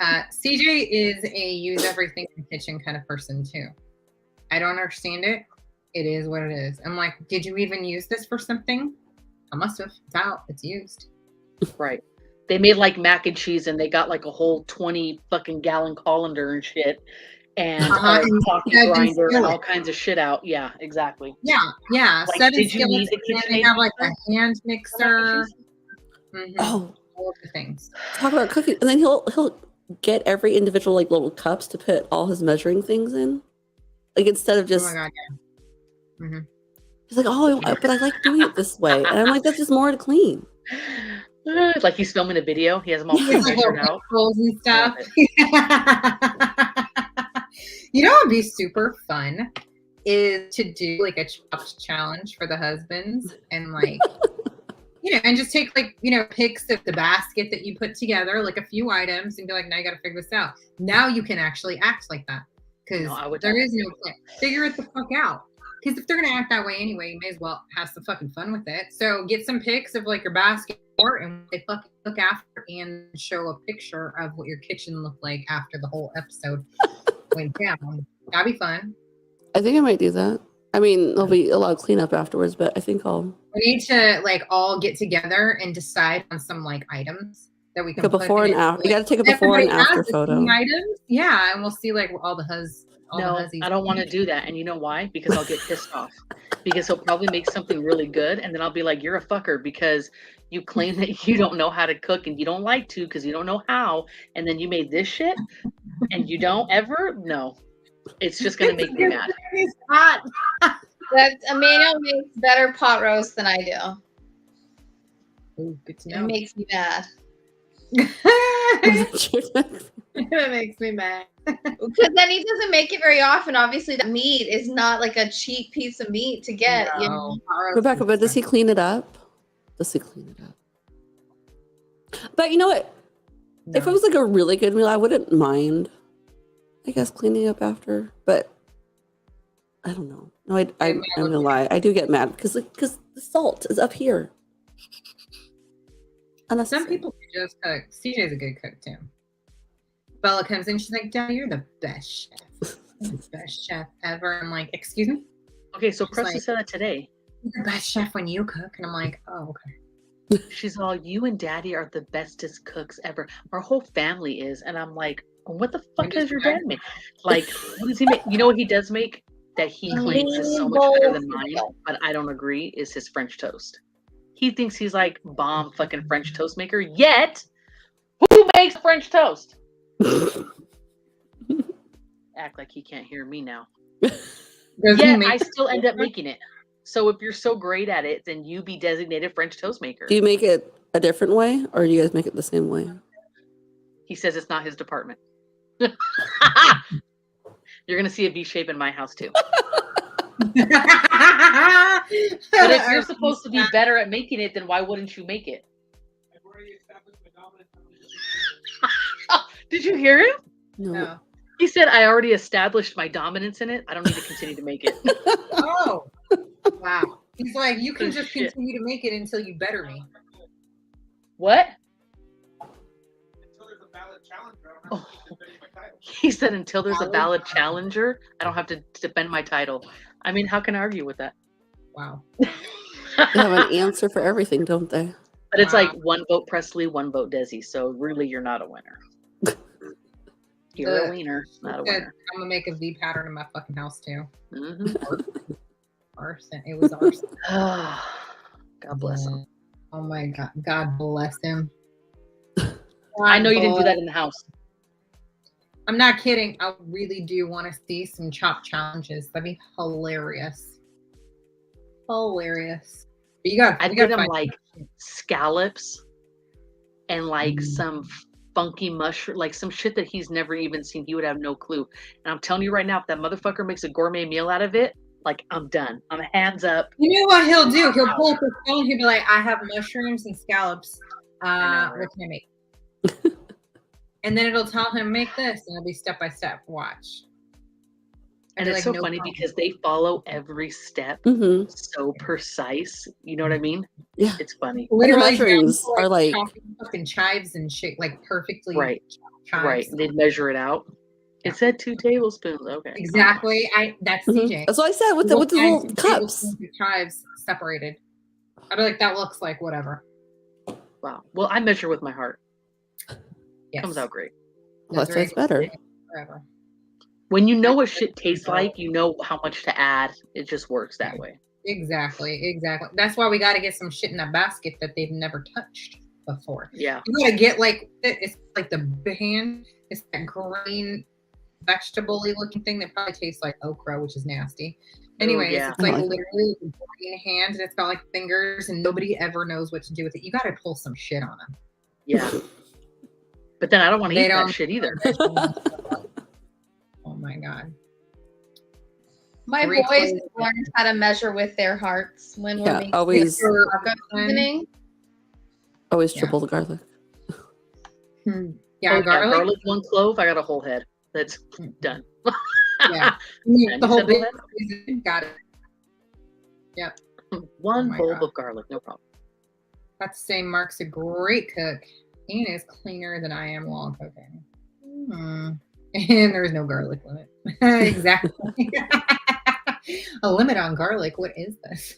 CJ is a use everything in the kitchen kind of person too. I don't understand it. It is what it is. I'm like, did you even use this for something? I must have. It's out. It's used. Right. They made like mac and cheese and they got like a whole 20 fucking gallon colander and shit and Uh-huh, a and coffee seven grinder and skillets. all kinds of shit out. Yeah, exactly. Yeah, yeah. Like, 7 did you need skillets, the and they KitchenAid have like mixer a hand for mac mixer. and cheese? Oh, All of the things. talk about cooking. And then he'll get every individual like little cups to put all his measuring things in. Like instead of Oh just my God, yeah. Hmm. he's like, oh, but I like doing it this way. And I'm like, that's just more to clean. Like he's filming a video. He has them all Yeah. measured out. Rolls and stuff. You know what would be super fun is to do like a chopped challenge for the husbands and like and just take like pics of the basket that you put together, like a few items, and be like, now you got to figure this out. Now you can actually act like that because there is no plan. Figure it the fuck out. Because if they're gonna act that way anyway, you may as well have some fucking fun with it. So get some pics of like your basket and they fucking look after and show a picture of what your kitchen looked like after the whole episode went down. That'd be fun. I think I might do that. I mean, there'll be a lot of cleanup afterwards, but I think I'll. We need to like all get together and decide on some like items that we can Like a before and after. You got to take a before and after photo. Items, yeah, and we'll see like all the huzzies. I don't want to do that. And you know why? Because I'll get pissed off. Because he'll probably make something really good. And then I'll be like, you're a fucker because you claim that you don't know how to cook and you don't like to because you don't know how. And then you made this shit and you don't ever? No. It's just going to make me mad. It's hot. That's Emmanuel makes better pot roast than I do. Ooh, good to It know. makes me mad. It makes me mad. Because then he doesn't make it very often. Obviously, the meat is not like a cheap piece of meat to get. You know? Rebecca, but does he clean it up? Does he clean it up? But you know what? No. If it was like a really good meal, I wouldn't mind, I guess, cleaning up after. But I don't know. No, I'm gonna lie. I do get mad because the salt is up here. Some people can just cook. CJ's a good cook too. Bella comes in, she's like, Daddy, you're the best chef. You're the best chef ever. I'm like, excuse me? Okay, so She's Presley like, said that today. You're the best chef when you cook. And I'm like, oh, okay. She's all, you and Daddy are the bestest cooks ever. Our whole family is. And I'm like, what the fuck does your dad make? Like, what does he make? You know what he does make that he claims is so much better than mine, but I don't agree, is his French toast. He thinks he's like bomb fucking French toast maker, yet who makes French toast? Act like he can't hear me now. Yet I still end up making it. So if you're so great at it, then you be designated French toast maker. Do you make it a different way, or do you guys make it the same way? He says it's not his department. You're gonna see a V shape in my house too. But if you're supposed to be better at making it, then why wouldn't you make it? Did you hear him? No. He said, I already established my dominance in it. I don't need to continue to make it. Oh, wow. He's like, you can Good just shit. continue to make it until you better me. What? Until there's a valid challenger, I don't Oh. have to defend my title. He said, until there's a valid challenger, I don't have to defend my title. I mean, how can I argue with that? Wow. They have an answer for everything, don't they? But it's Wow. like one vote Presley, one vote Desi. So really, you're not a winner. You're a Good. wiener, not a Good. winner. I'm gonna make a V pattern in my fucking house too. Mm-hmm. Arson. It was arson. God bless him. Oh my God. God bless him. I know you didn't do that in the house. I'm not kidding. I really do want to see some chop challenges. That'd be hilarious. Hilarious. But you got. I'd give him like scallops and like some funky mushroom, like some shit that he's never even seen. He would have no clue. And I'm telling you right now, if that motherfucker makes a gourmet meal out of it, Like, I'm done. I'm hands up. You know what he'll do? He'll pull up his phone. He'll be like, "I have mushrooms and scallops. I know, right? What can I make?" And then it'll tell him, "Make this," and it'll be step by step. Watch. And I'd be it's like, so "No funny problem." because they follow every step Mm-hmm. so precise. You know what I mean? Yeah. It's funny. And the Literally, measurings down to, are like, chopping fucking chives and shit, like perfectly Right. chives. Right. They'd measure it out. It said 2 tablespoons. Okay. Exactly. That's mhm. CJ. That's what I said with the little cups. Chives separated. I'd be like, "That looks like whatever." Wow. Well, I measure with my heart. Yes. Comes out great. Well, that tastes better. Forever. When you know what shit tastes like, you know how much to add. It just works that way. Exactly. That's why we got to get some shit in that basket that they've never touched before. Yeah. You got to get like it's like the hand. It's that green vegetable-y looking thing that probably tastes like okra, which is nasty. Anyways, yeah. it's like I like literally a green hand, and it's got like fingers, and nobody ever knows what to do with it. You got to pull some shit on them. Yeah. But then I don't want to They eat that don't- shit either. Oh my god. My Three boys cloves. learned how to measure with their hearts when we're Yeah, making always, taco seasoning. always Yeah. triple the garlic. Yeah, Oh, yeah, garlic 1 clove. I got a whole head. That's done. Yeah. And The you whole said big head? got it. Yep. 1 my bulb God. of garlic, no problem. That's to say Mark's a great cook and is cleaner than I am while cooking. And there's no garlic limit. Exactly. A limit on garlic. What is this?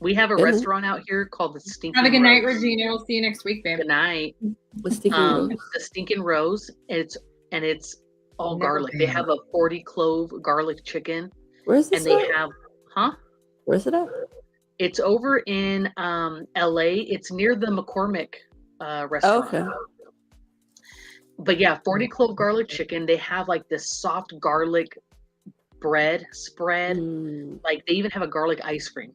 We have a Isn't it? restaurant out here called the Stinking Have a good night, Rose. Regina. We'll see you next week, babe. Good night. With stinking rose. The Stinking Rose. It's all Never garlic. They been. have a 40 clove garlic chicken, Where is this and they at? have, huh? Where's it at? It's over in LA. It's near the McCormick Oh, restaurant. okay. But yeah, 40 clove garlic chicken. They have like this soft garlic bread spread. Mm. Like they even have a garlic ice cream.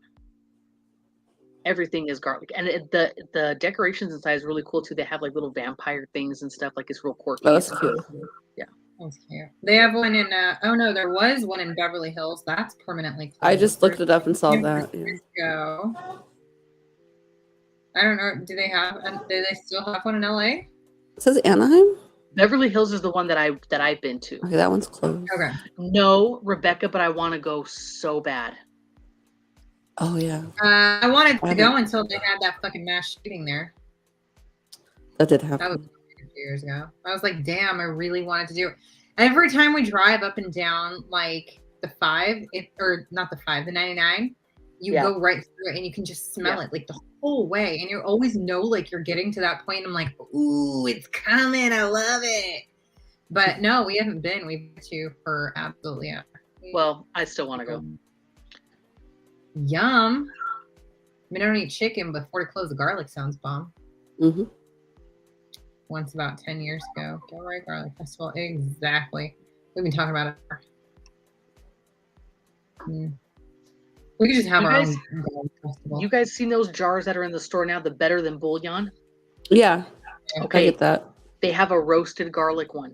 Everything is garlic, and the decorations inside is really cool too. They have like little vampire things and stuff. Like it's real quirky. Oh, that's cute. That's cute. They have one in oh no, there was one in Beverly Hills. That's permanently closed. I just looked it up and saw San that. Yeah. Francisco. I don't know. Do they still have one in LA? It says Anaheim. Beverly Hills is the one that I've been to. Okay, that one's closed. Okay. No, Rebecca, but I want to go so bad. Oh yeah, I wanted to I go haven't- until they had that fucking mass shooting there. that did That was happen. a few years ago. I was like, damn, I really wanted to do it. Every time we drive up and down like the 5, or not the 5, the 99, you Yeah. go right through it and you can just smell it like the whole way. And you always know like you're getting to that point. I'm like, ooh, it's coming. I love it. But no, we haven't been. We've been to for absolutely Well, I still want to go. Yum. I mean, I don't eat chicken, but 40 cloves of garlic sounds bomb. Mm-hmm. Once about 10 years ago. Gilroy Garlic Festival. Exactly. We've been talking about it. We could just have You our guys- own garlic festival. You guys seen those jars that are in the store now? The Better Than Bouillon. Yeah, I Okay, get that. they have a roasted garlic one.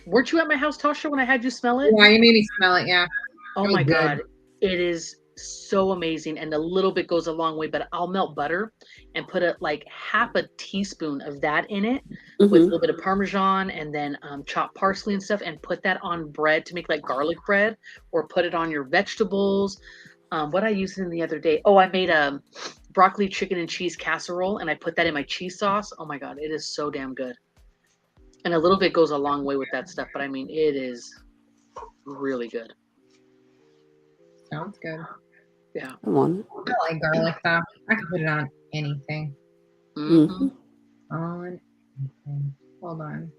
Weren't you at my house, Tasha, when I had you smell it? Yeah, you made me smell it. Yeah. Oh Really my good. god, it is so amazing, and a little bit goes a long way. But I'll melt butter and put like half a teaspoon of that in it with a Mhm. little bit of Parmesan and then chopped parsley and stuff, and put that on bread to make like garlic bread, or put it on your vegetables. What I used in the other day. Oh, I made a broccoli, chicken, and cheese casserole, and I put that in my cheese sauce. Oh my god, it is so damn good. And a little bit goes a long way with that stuff, but I mean, it is really good. Sounds good. Yeah. I want it. I like garlic though. I can put it on anything. Mhm. On anything. Hold on.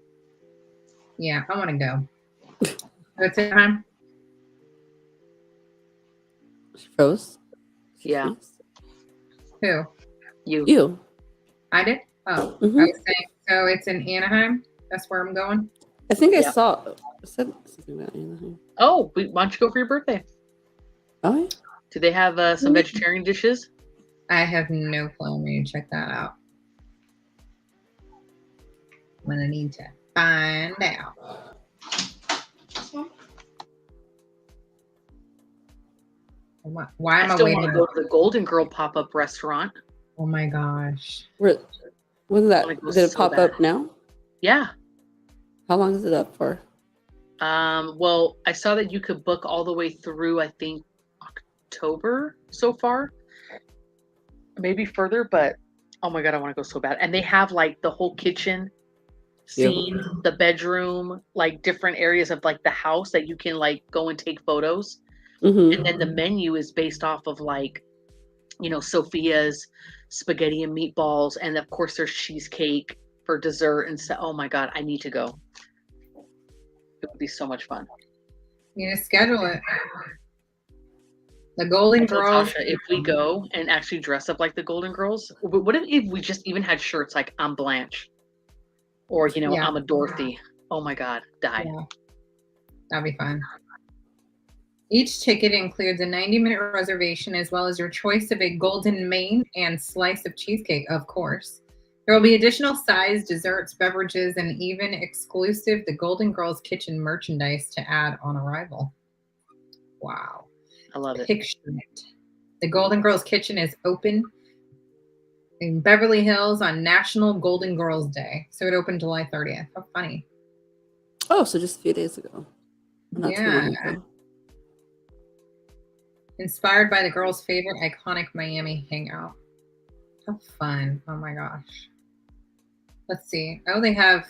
Yeah, I want to go. What's it time? She froze. Yeah. Who? You. I did? Oh, Mhm. I was saying, so it's in Anaheim? That's where I'm going? I think I Yeah. saw. I said something about Anaheim. Oh, why don't you go for your birthday? Oh yeah. Do they have some vegetarian dishes? I have no clue. I'm going to check that out. I'm going to need to find out. Why I am I still want to waiting? go to the Golden Girl pop-up restaurant. Oh my gosh. When did I wanna go did it so pop bad. up now? Yeah. How long is it up for? Well, I saw that you could book all the way through, I think, October so far. Maybe further, but oh my God, I want to go so bad. And they have like the whole kitchen scene, the bedroom, like different areas of like the house that you can like go and take photos. Mm-hmm. And then the menu is based off of like, Sophia's spaghetti and meatballs. And of course, there's cheesecake for dessert. And so, oh my God, I need to go. It would be so much fun. You need to schedule it. The Golden I told Girls. Tasha, if we go and actually dress up like the Golden Girls, what if we just even had shirts like I'm Blanche or, Yeah. I'm a Dorothy? Oh my God, die. Yeah. That'd be fun. Each ticket includes a 90-minute reservation as well as your choice of a golden main and slice of cheesecake, of course. There will be additional sides, desserts, beverages, and even exclusive The Golden Girls Kitchen merchandise to add on arrival. Wow. I love it. Picture it. The Golden Girls Kitchen is open in Beverly Hills on National Golden Girls Day. So it opened July 30th. How funny. Oh, so just a few days ago. Not too long ago. Inspired by the girls' favorite iconic Miami hangout. How fun. Oh my gosh. Let's see. Oh, they have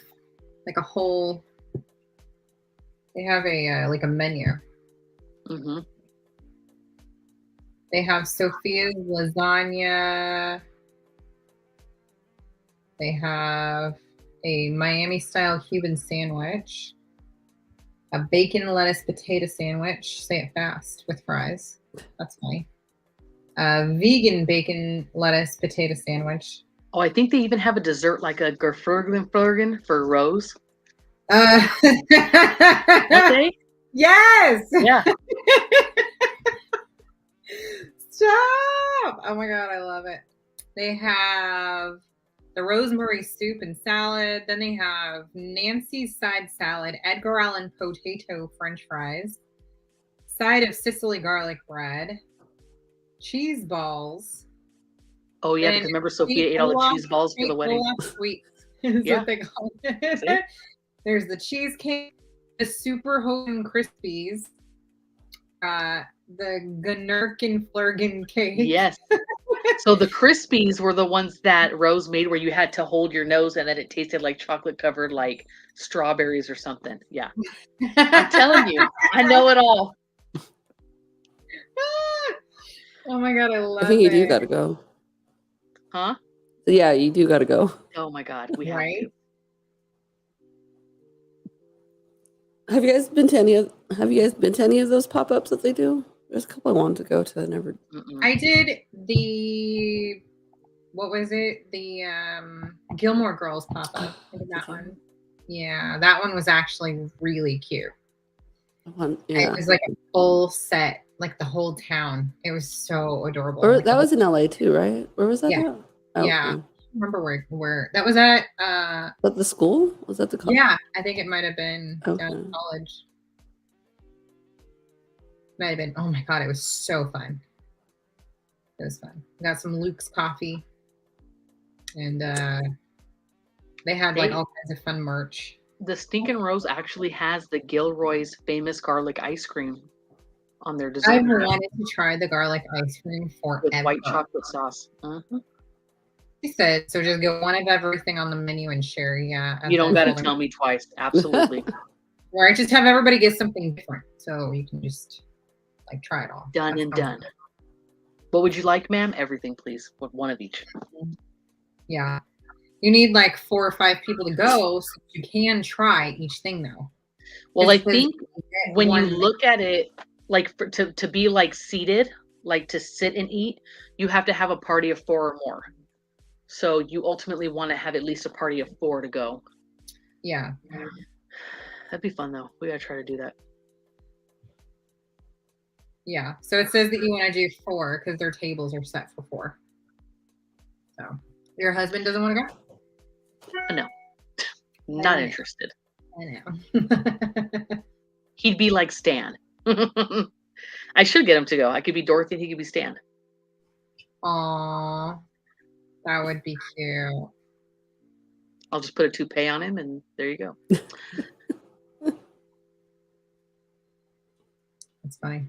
like a whole, they have a like a menu. Mm-hmm. They have Sophia's lasagna. They have a Miami style Cuban sandwich, a bacon, lettuce, potato sandwich. Say it fast with fries. That's funny. A vegan bacon, lettuce, potato sandwich. Oh, I think they even have a dessert like a Gerfurgen for Rose. Don't they? Yes. Yeah. Stop. Oh my God, I love it. They have the rosemary soup and salad. Then they have Nancy's side salad, Edgar Allan potato French fries, side of Sicily garlic bread, cheese balls. Oh yeah, and because remember Sophia ate all the cheese balls for the wedding. Sweets is Yeah. what they call it. There's the cheesecake, the super Hogan Krispies, the Gnerken Flurgen cake. Yes. So the Krispies were the ones that Rose made where you had to hold your nose and then it tasted like chocolate covered like strawberries or something. Yeah. I'm telling you, I know it all. Oh my God, I love it. I think you do gotta go. Huh? Yeah, you do gotta go. Oh my God, we have Right? to. Have you guys been to any of those pop-ups that they do? There's a couple I wanted to go to. I never. Mm-mm. I did the, what was it? The Gilmore Girls pop-up. I did that one. Yeah, that one was actually really cute. Yeah. It was like a full set, like the whole town. It was so adorable. Or Like that was in LA too, right? Where was that? Yeah. At? Oh, Yeah. okay. Remember where that was at? At the school? Was that the college? Yeah, I think it might have been down Okay. in college. Might have been. Oh my God, it was so fun. It was fun. Got some Luke's coffee, and they had like all kinds of fun merch. The Stinkin' Rose actually has the Gilroy's famous garlic ice cream on their dessert I've wanted to try the garlic ice cream forever. with white chocolate sauce. Mhm. She said, so just get one of everything on the menu and share. Yeah. You don't got to tell me twice. Absolutely. Or I just have everybody get something different, so you can just like try it all. Done and done. What would you like, ma'am? Everything, please. One of each. Yeah. You need like 4 or 5 people to go so you can try each thing though. Well, I Just 'cause think you get when you one- look at it, like to be like seated, like to sit and eat, you have to have a party of 4 or more. So you ultimately want to have at least a party of 4 to go. Yeah. That'd be fun though. We gotta try to do that. Yeah. So it says that you want to do 4 because their tables are set for 4. So your husband doesn't want to go? No. Not know. interested. I know. He'd be like Stan. I should get him to go. I could be Dorothy and he could be Stan. Aw, that would be cute. I'll just put a toupee on him and there you go. That's funny.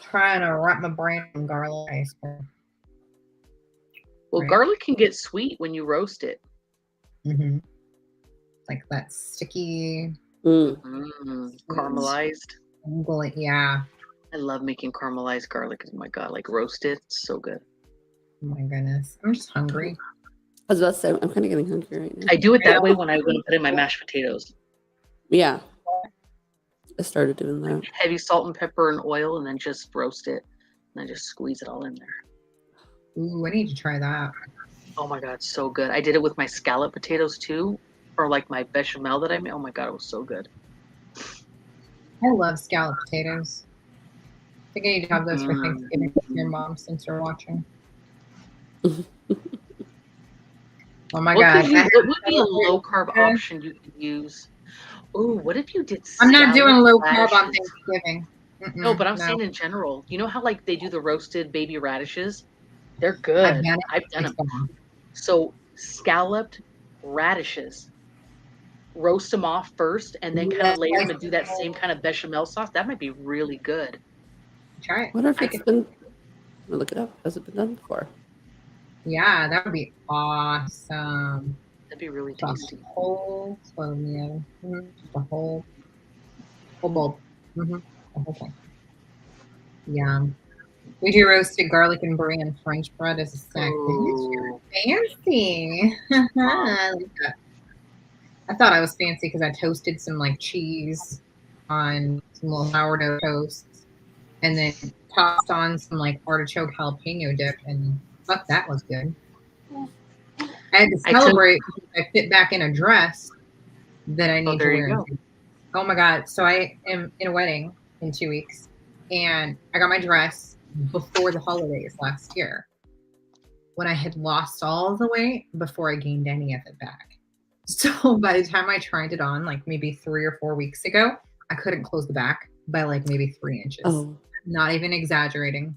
Trying to wrap my brain on garlic ice cream. Well, Right. garlic can get sweet when you roast it. Mm-hmm. Like that sticky, Caramelized. yeah. I love making caramelized garlic. Oh my god, like roasted, it's so good. Oh my goodness, I'm just hungry. I was about to say, I'm kind of getting hungry right now. I do it that way when I want to put in my mashed potatoes. Yeah. I started doing that. Heavy salt and pepper and oil, and then just roast it, and then just squeeze it all in there. Ooh, I need to try that. Oh my god, so good. I did it with my scallop potatoes too, or like my bechamel that I made. Oh my god, it was so good. I love scalloped potatoes. I think I need to have those for Thanksgiving with your mom since you're watching. Oh my god. What would be a low carb option you could use? Oh, what if you did I'm not doing low scalloped carb on radishes? Thanksgiving. No, but I'm no. saying in general. You know how like they do the roasted baby radishes? They're I've good. done it. I've done It's them. bomb. So scalloped radishes, roast them off first, and then kind of layer them and do that same kind of bechamel sauce. That might be really good. Try it. I wonder if I it's could- been. I'm gonna look it up. Has it been done before? Yeah, that would be awesome. That'd be really Just tasty. a whole clove, yeah. Just a whole bulb. The whole thing. Yeah. We do roasted garlic and brie and French bread as a snack. Ooh. Fancy. I like that. I thought I was fancy because I toasted some like cheese on some little sourdough toasts and then tossed on some like artichoke jalapeno dip, and fuck, that was good. I had to celebrate because I fit back in a dress that I need to there you wear. go. Oh my god. So I am in a wedding in 2 weeks and I got my dress before the holidays last year when I had lost all the weight before I gained any of it back. So by the time I tried it on, like maybe 3 or 4 weeks ago, I couldn't close the back by like maybe 3 inches. Oh, Not even exaggerating.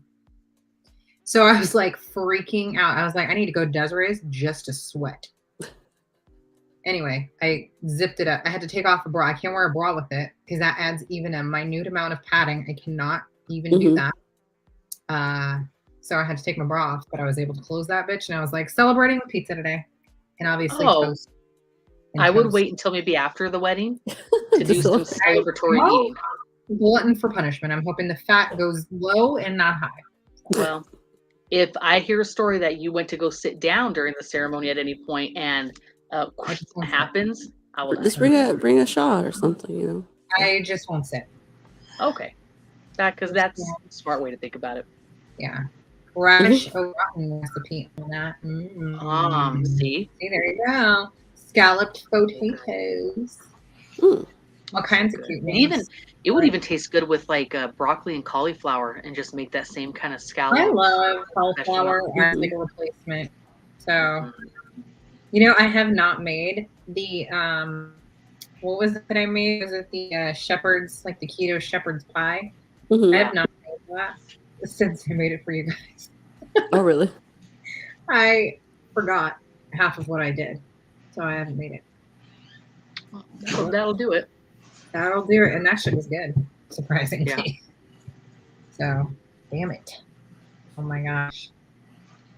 So I was like freaking out. I was like, I need to go to Desiree's just to sweat. Anyway, I zipped it up. I had to take off a bra. I can't wear a bra with it because that adds even a minute amount of padding. I cannot even do that. So I had to take my bra off, but I was able to close that bitch. And I was like celebrating with pizza today. And obviously toast. And I would toast. wait until maybe after the wedding to do some celebratory Oh. eating. Glutton for punishment. I'm hoping the fat goes low and not high. Well, if I hear a story that you went to go sit down during the ceremony at any point and happens, I will just bring a shot or something, you know. I just won't sit. Okay. Because that's a smart way to think about it. Yeah. Radish au gratin recipe on that. See? See, there you go. Scalloped potatoes. All kinds of cute names. It would even taste good with like broccoli and cauliflower and just make that same kind of scallop. I love cauliflower as like a replacement. So, you know, I have not made the what was it that I made? Was it the shepherd's, like the keto shepherd's pie? I have not made that since I made it for you guys. Oh, really? I forgot half of what I did, so I haven't made it. So that'll do it. That'll do it, and that shit was good, surprisingly. So, damn it! Oh my gosh,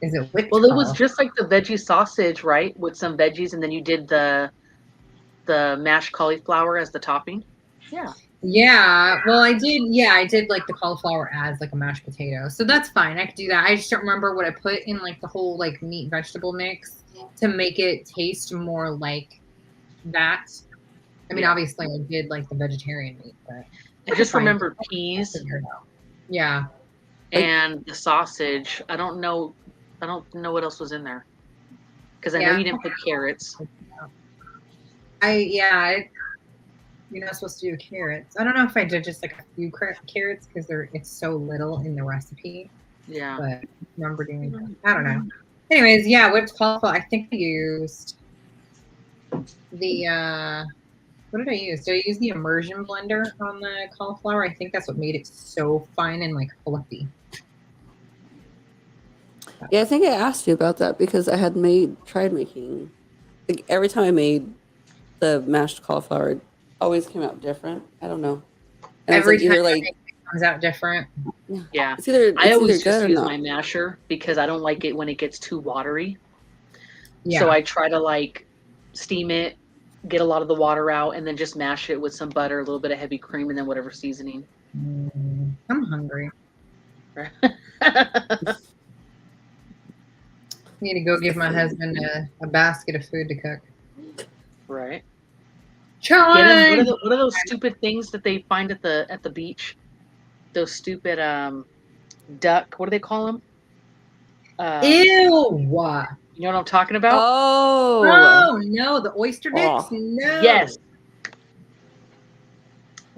is it whipped? Well, it was just like the veggie sausage, right? With some veggies, and then you did the mashed cauliflower as the topping. Yeah. Yeah. Well, I did. Yeah, I did like the cauliflower as like a mashed potato, so that's fine. I could do that. I just don't remember what I put in like the whole like meat vegetable mix to make it taste more like that. I mean, obviously, I did like the vegetarian meat, but I just remember peas. Yeah. And the sausage. I don't know what else was in there. Because I know you didn't put carrots. You're not supposed to do carrots. I don't know if I did just like a few carrots because it's so little in the recipe. Yeah. But I remember doing that. I don't know. Anyways, yeah, whipped cauliflower. I think I used the What did I use? Did I use the immersion blender on the cauliflower? I think that's what made it so fine and like fluffy. Yeah, I think I asked you about that because I had tried making, like every time I made the mashed cauliflower, it always came out different. I don't know. And Every it's like either time like it comes out different. Yeah. it's either I always good just or use not. my masher because I don't like it when it gets too watery. Yeah. So I try to like steam it, get a lot of the water out, and then just mash it with some butter, a little bit of heavy cream, and then whatever seasoning. I'm hungry. Need to go give my husband a basket of food to cook. Right. Challenge! Get him, what are those stupid things that they find at the beach? Those stupid duck. What do they call them? Ew! You know what I'm talking about? Oh no, the oyster dicks? No. Yes.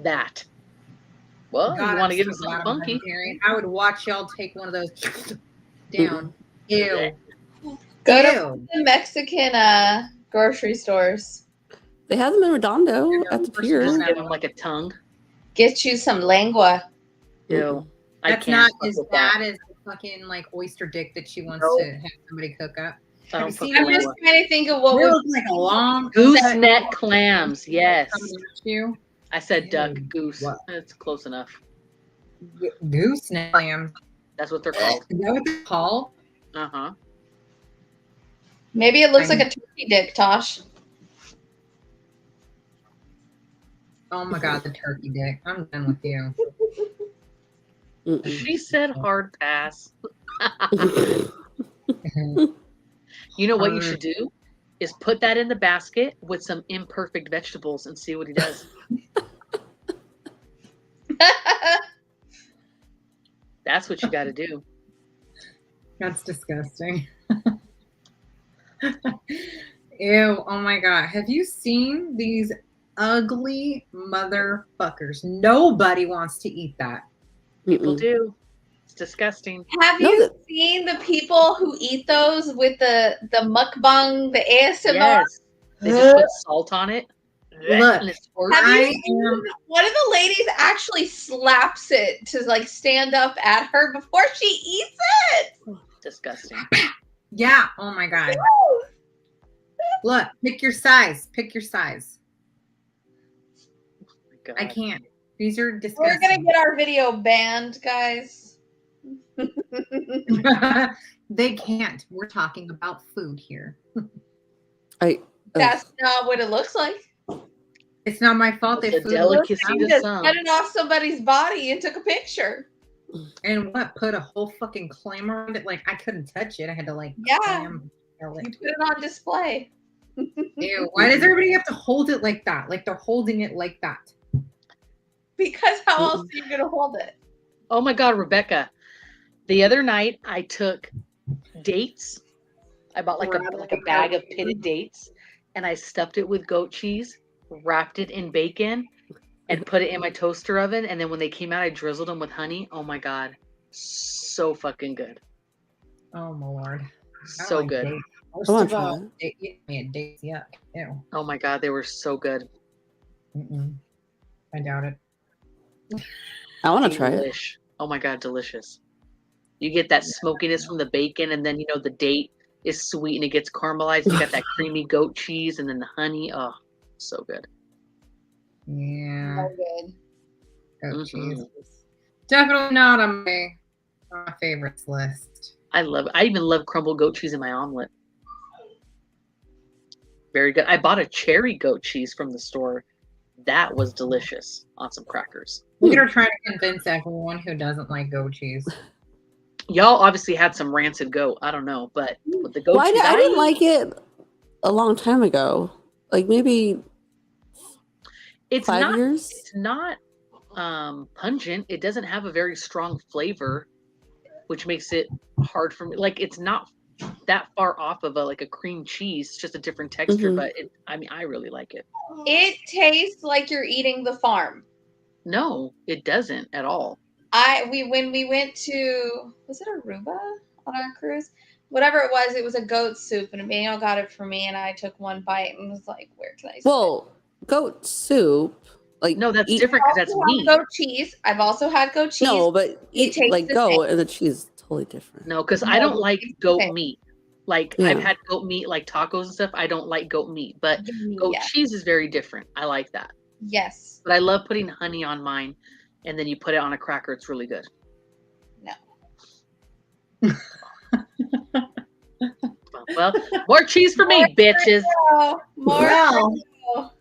That. Well, God, you want to I'm give so him something glad I'm funky? vegetarian. I would watch y'all take one of those down. Ew. Go Ew. to the Mexican grocery stores. They have them in Redondo at the First pier. of all, Just give him like a tongue. Get you some lengua. Ew. I That's can't not fuck as with that. bad as the fucking like oyster dick that she wants Nope. to have somebody cook up. I don't Have you fuck seen I'm with just that. trying to think of what It would looks like a long Gooseneck clams. Yes. coming at you. I said duck, Ew. goose. What? It's close enough. Gooseneck clams. That's what they're called. Is that what they're called? Uh-huh. maybe it looks like a turkey dick, Tosh. Oh my god, the turkey dick. I'm done with you. She said hard pass. You know what you should do? Is put that in the basket with some imperfect vegetables and see what he does. That's what you got to do. That's disgusting. Ew, oh my god. Have you seen these ugly motherfuckers? Nobody wants to eat that. People do. It's disgusting. Have you seen the people who eat those with the mukbang, the ASMR? Yes. They just put salt on it. Look, and it squirts. Have you I seen am one of the ladies actually slaps it to like stand up at her before she eats it? Disgusting. yeah, oh my god. Look, pick your size. Pick your size. Oh my God. I can't. These are We're disgusting. gonna get our video banned, guys. They can't. We're talking about food here. That's not what it looks like. It's not my fault. It's They a food delicacy You to just some. cut it off somebody's body and took a picture. and what? Put a whole fucking clam around it? Like I couldn't touch it. I had to like Yeah. clam. You put it on display. Ew, why does everybody have to hold it like that? Like they're holding it like that. Because how else are you gonna hold it? Oh my God, Rebecca. The other night I took dates. I bought like a bag of pitted dates and I stuffed it with goat cheese, wrapped it in bacon, and put it in my toaster oven. And then when they came out, I drizzled them with honey. Oh my God. So fucking good. Oh my lord. I So like good. dates. First I wanna of try all, it. dates, yuck. Ew. Oh my God, they were so good. Mm-mm. I doubt it. I want to try it. Delish. Oh my God, delicious. You get that smokiness from the bacon, and then the date is sweet and it gets caramelized. You got that creamy goat cheese and then the honey. Oh, so good. Yeah. So good. Goat cheese is definitely not on my favorites list. I even love crumbled goat cheese in my omelet. Very good. I bought a cherry goat cheese from the store. That was delicious on some crackers. Look at her trying to convince everyone who doesn't like goat cheese. Y'all obviously had some rancid goat. I don't know, but with the goat Well, cheese, I didn't like it a long time ago. Like maybe it's 5 not. years. It's not pungent. It doesn't have a very strong flavor, which makes it hard for me. Like it's not that far off of a cream cheese. It's just a different texture, Mhm. but I really like it. It tastes like you're eating the farm. No, it doesn't at all. When we went to, was it Aruba on our cruise? Whatever it was a goat soup, and Emmanuel got it for me, and I took one bite and was like, "Where can I?" Well, goat soup. Like No, that's eat- different because that's Also had meat. goat cheese. I've also had goat cheese. No, but eat tastes like the goat same. and the cheese is totally different. No, because No, I don't it like tastes goat okay. meat. Like Yeah. I've had goat meat, like tacos and stuff. I don't like goat meat, but goat Yeah. cheese is very different. I like that. Yes. But I love putting honey on mine, and then you put it on a cracker. It's really good. Well, more cheese for me, bitches. Oh, more. Well, Fresco.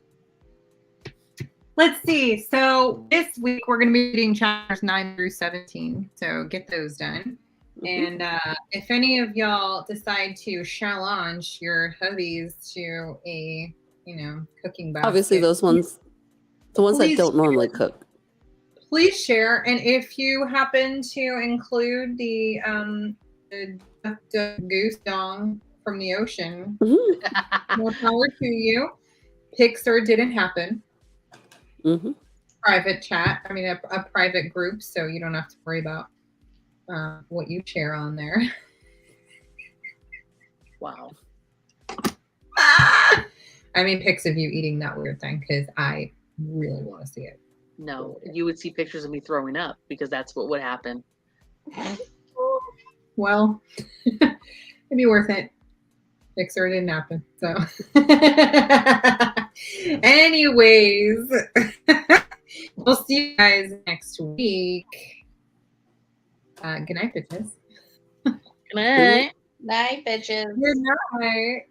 let's see. So this week we're going to be reading chapters 9 through 17. So get those done. Mhm. And if any of y'all decide to challenge your hubbies to a, cooking basket, Obviously, those ones, the ones that Please don't normally share. cook. please share. And if you happen to include the goose dong from the ocean, Mhm. more power to you. Pixar didn't happen. Mhm. Private chat. I mean, a private group, so you don't have to worry about what you share on there. Wow. I mean, pics of you eating that weird thing because I really want to see it. No, you would see pictures of me throwing up because that's what would happen. Well, it'd be worth it. Pixar didn't happen. So, anyways, we'll see you guys next week. Good night, bitches. Good night. Night, bitches. Good night.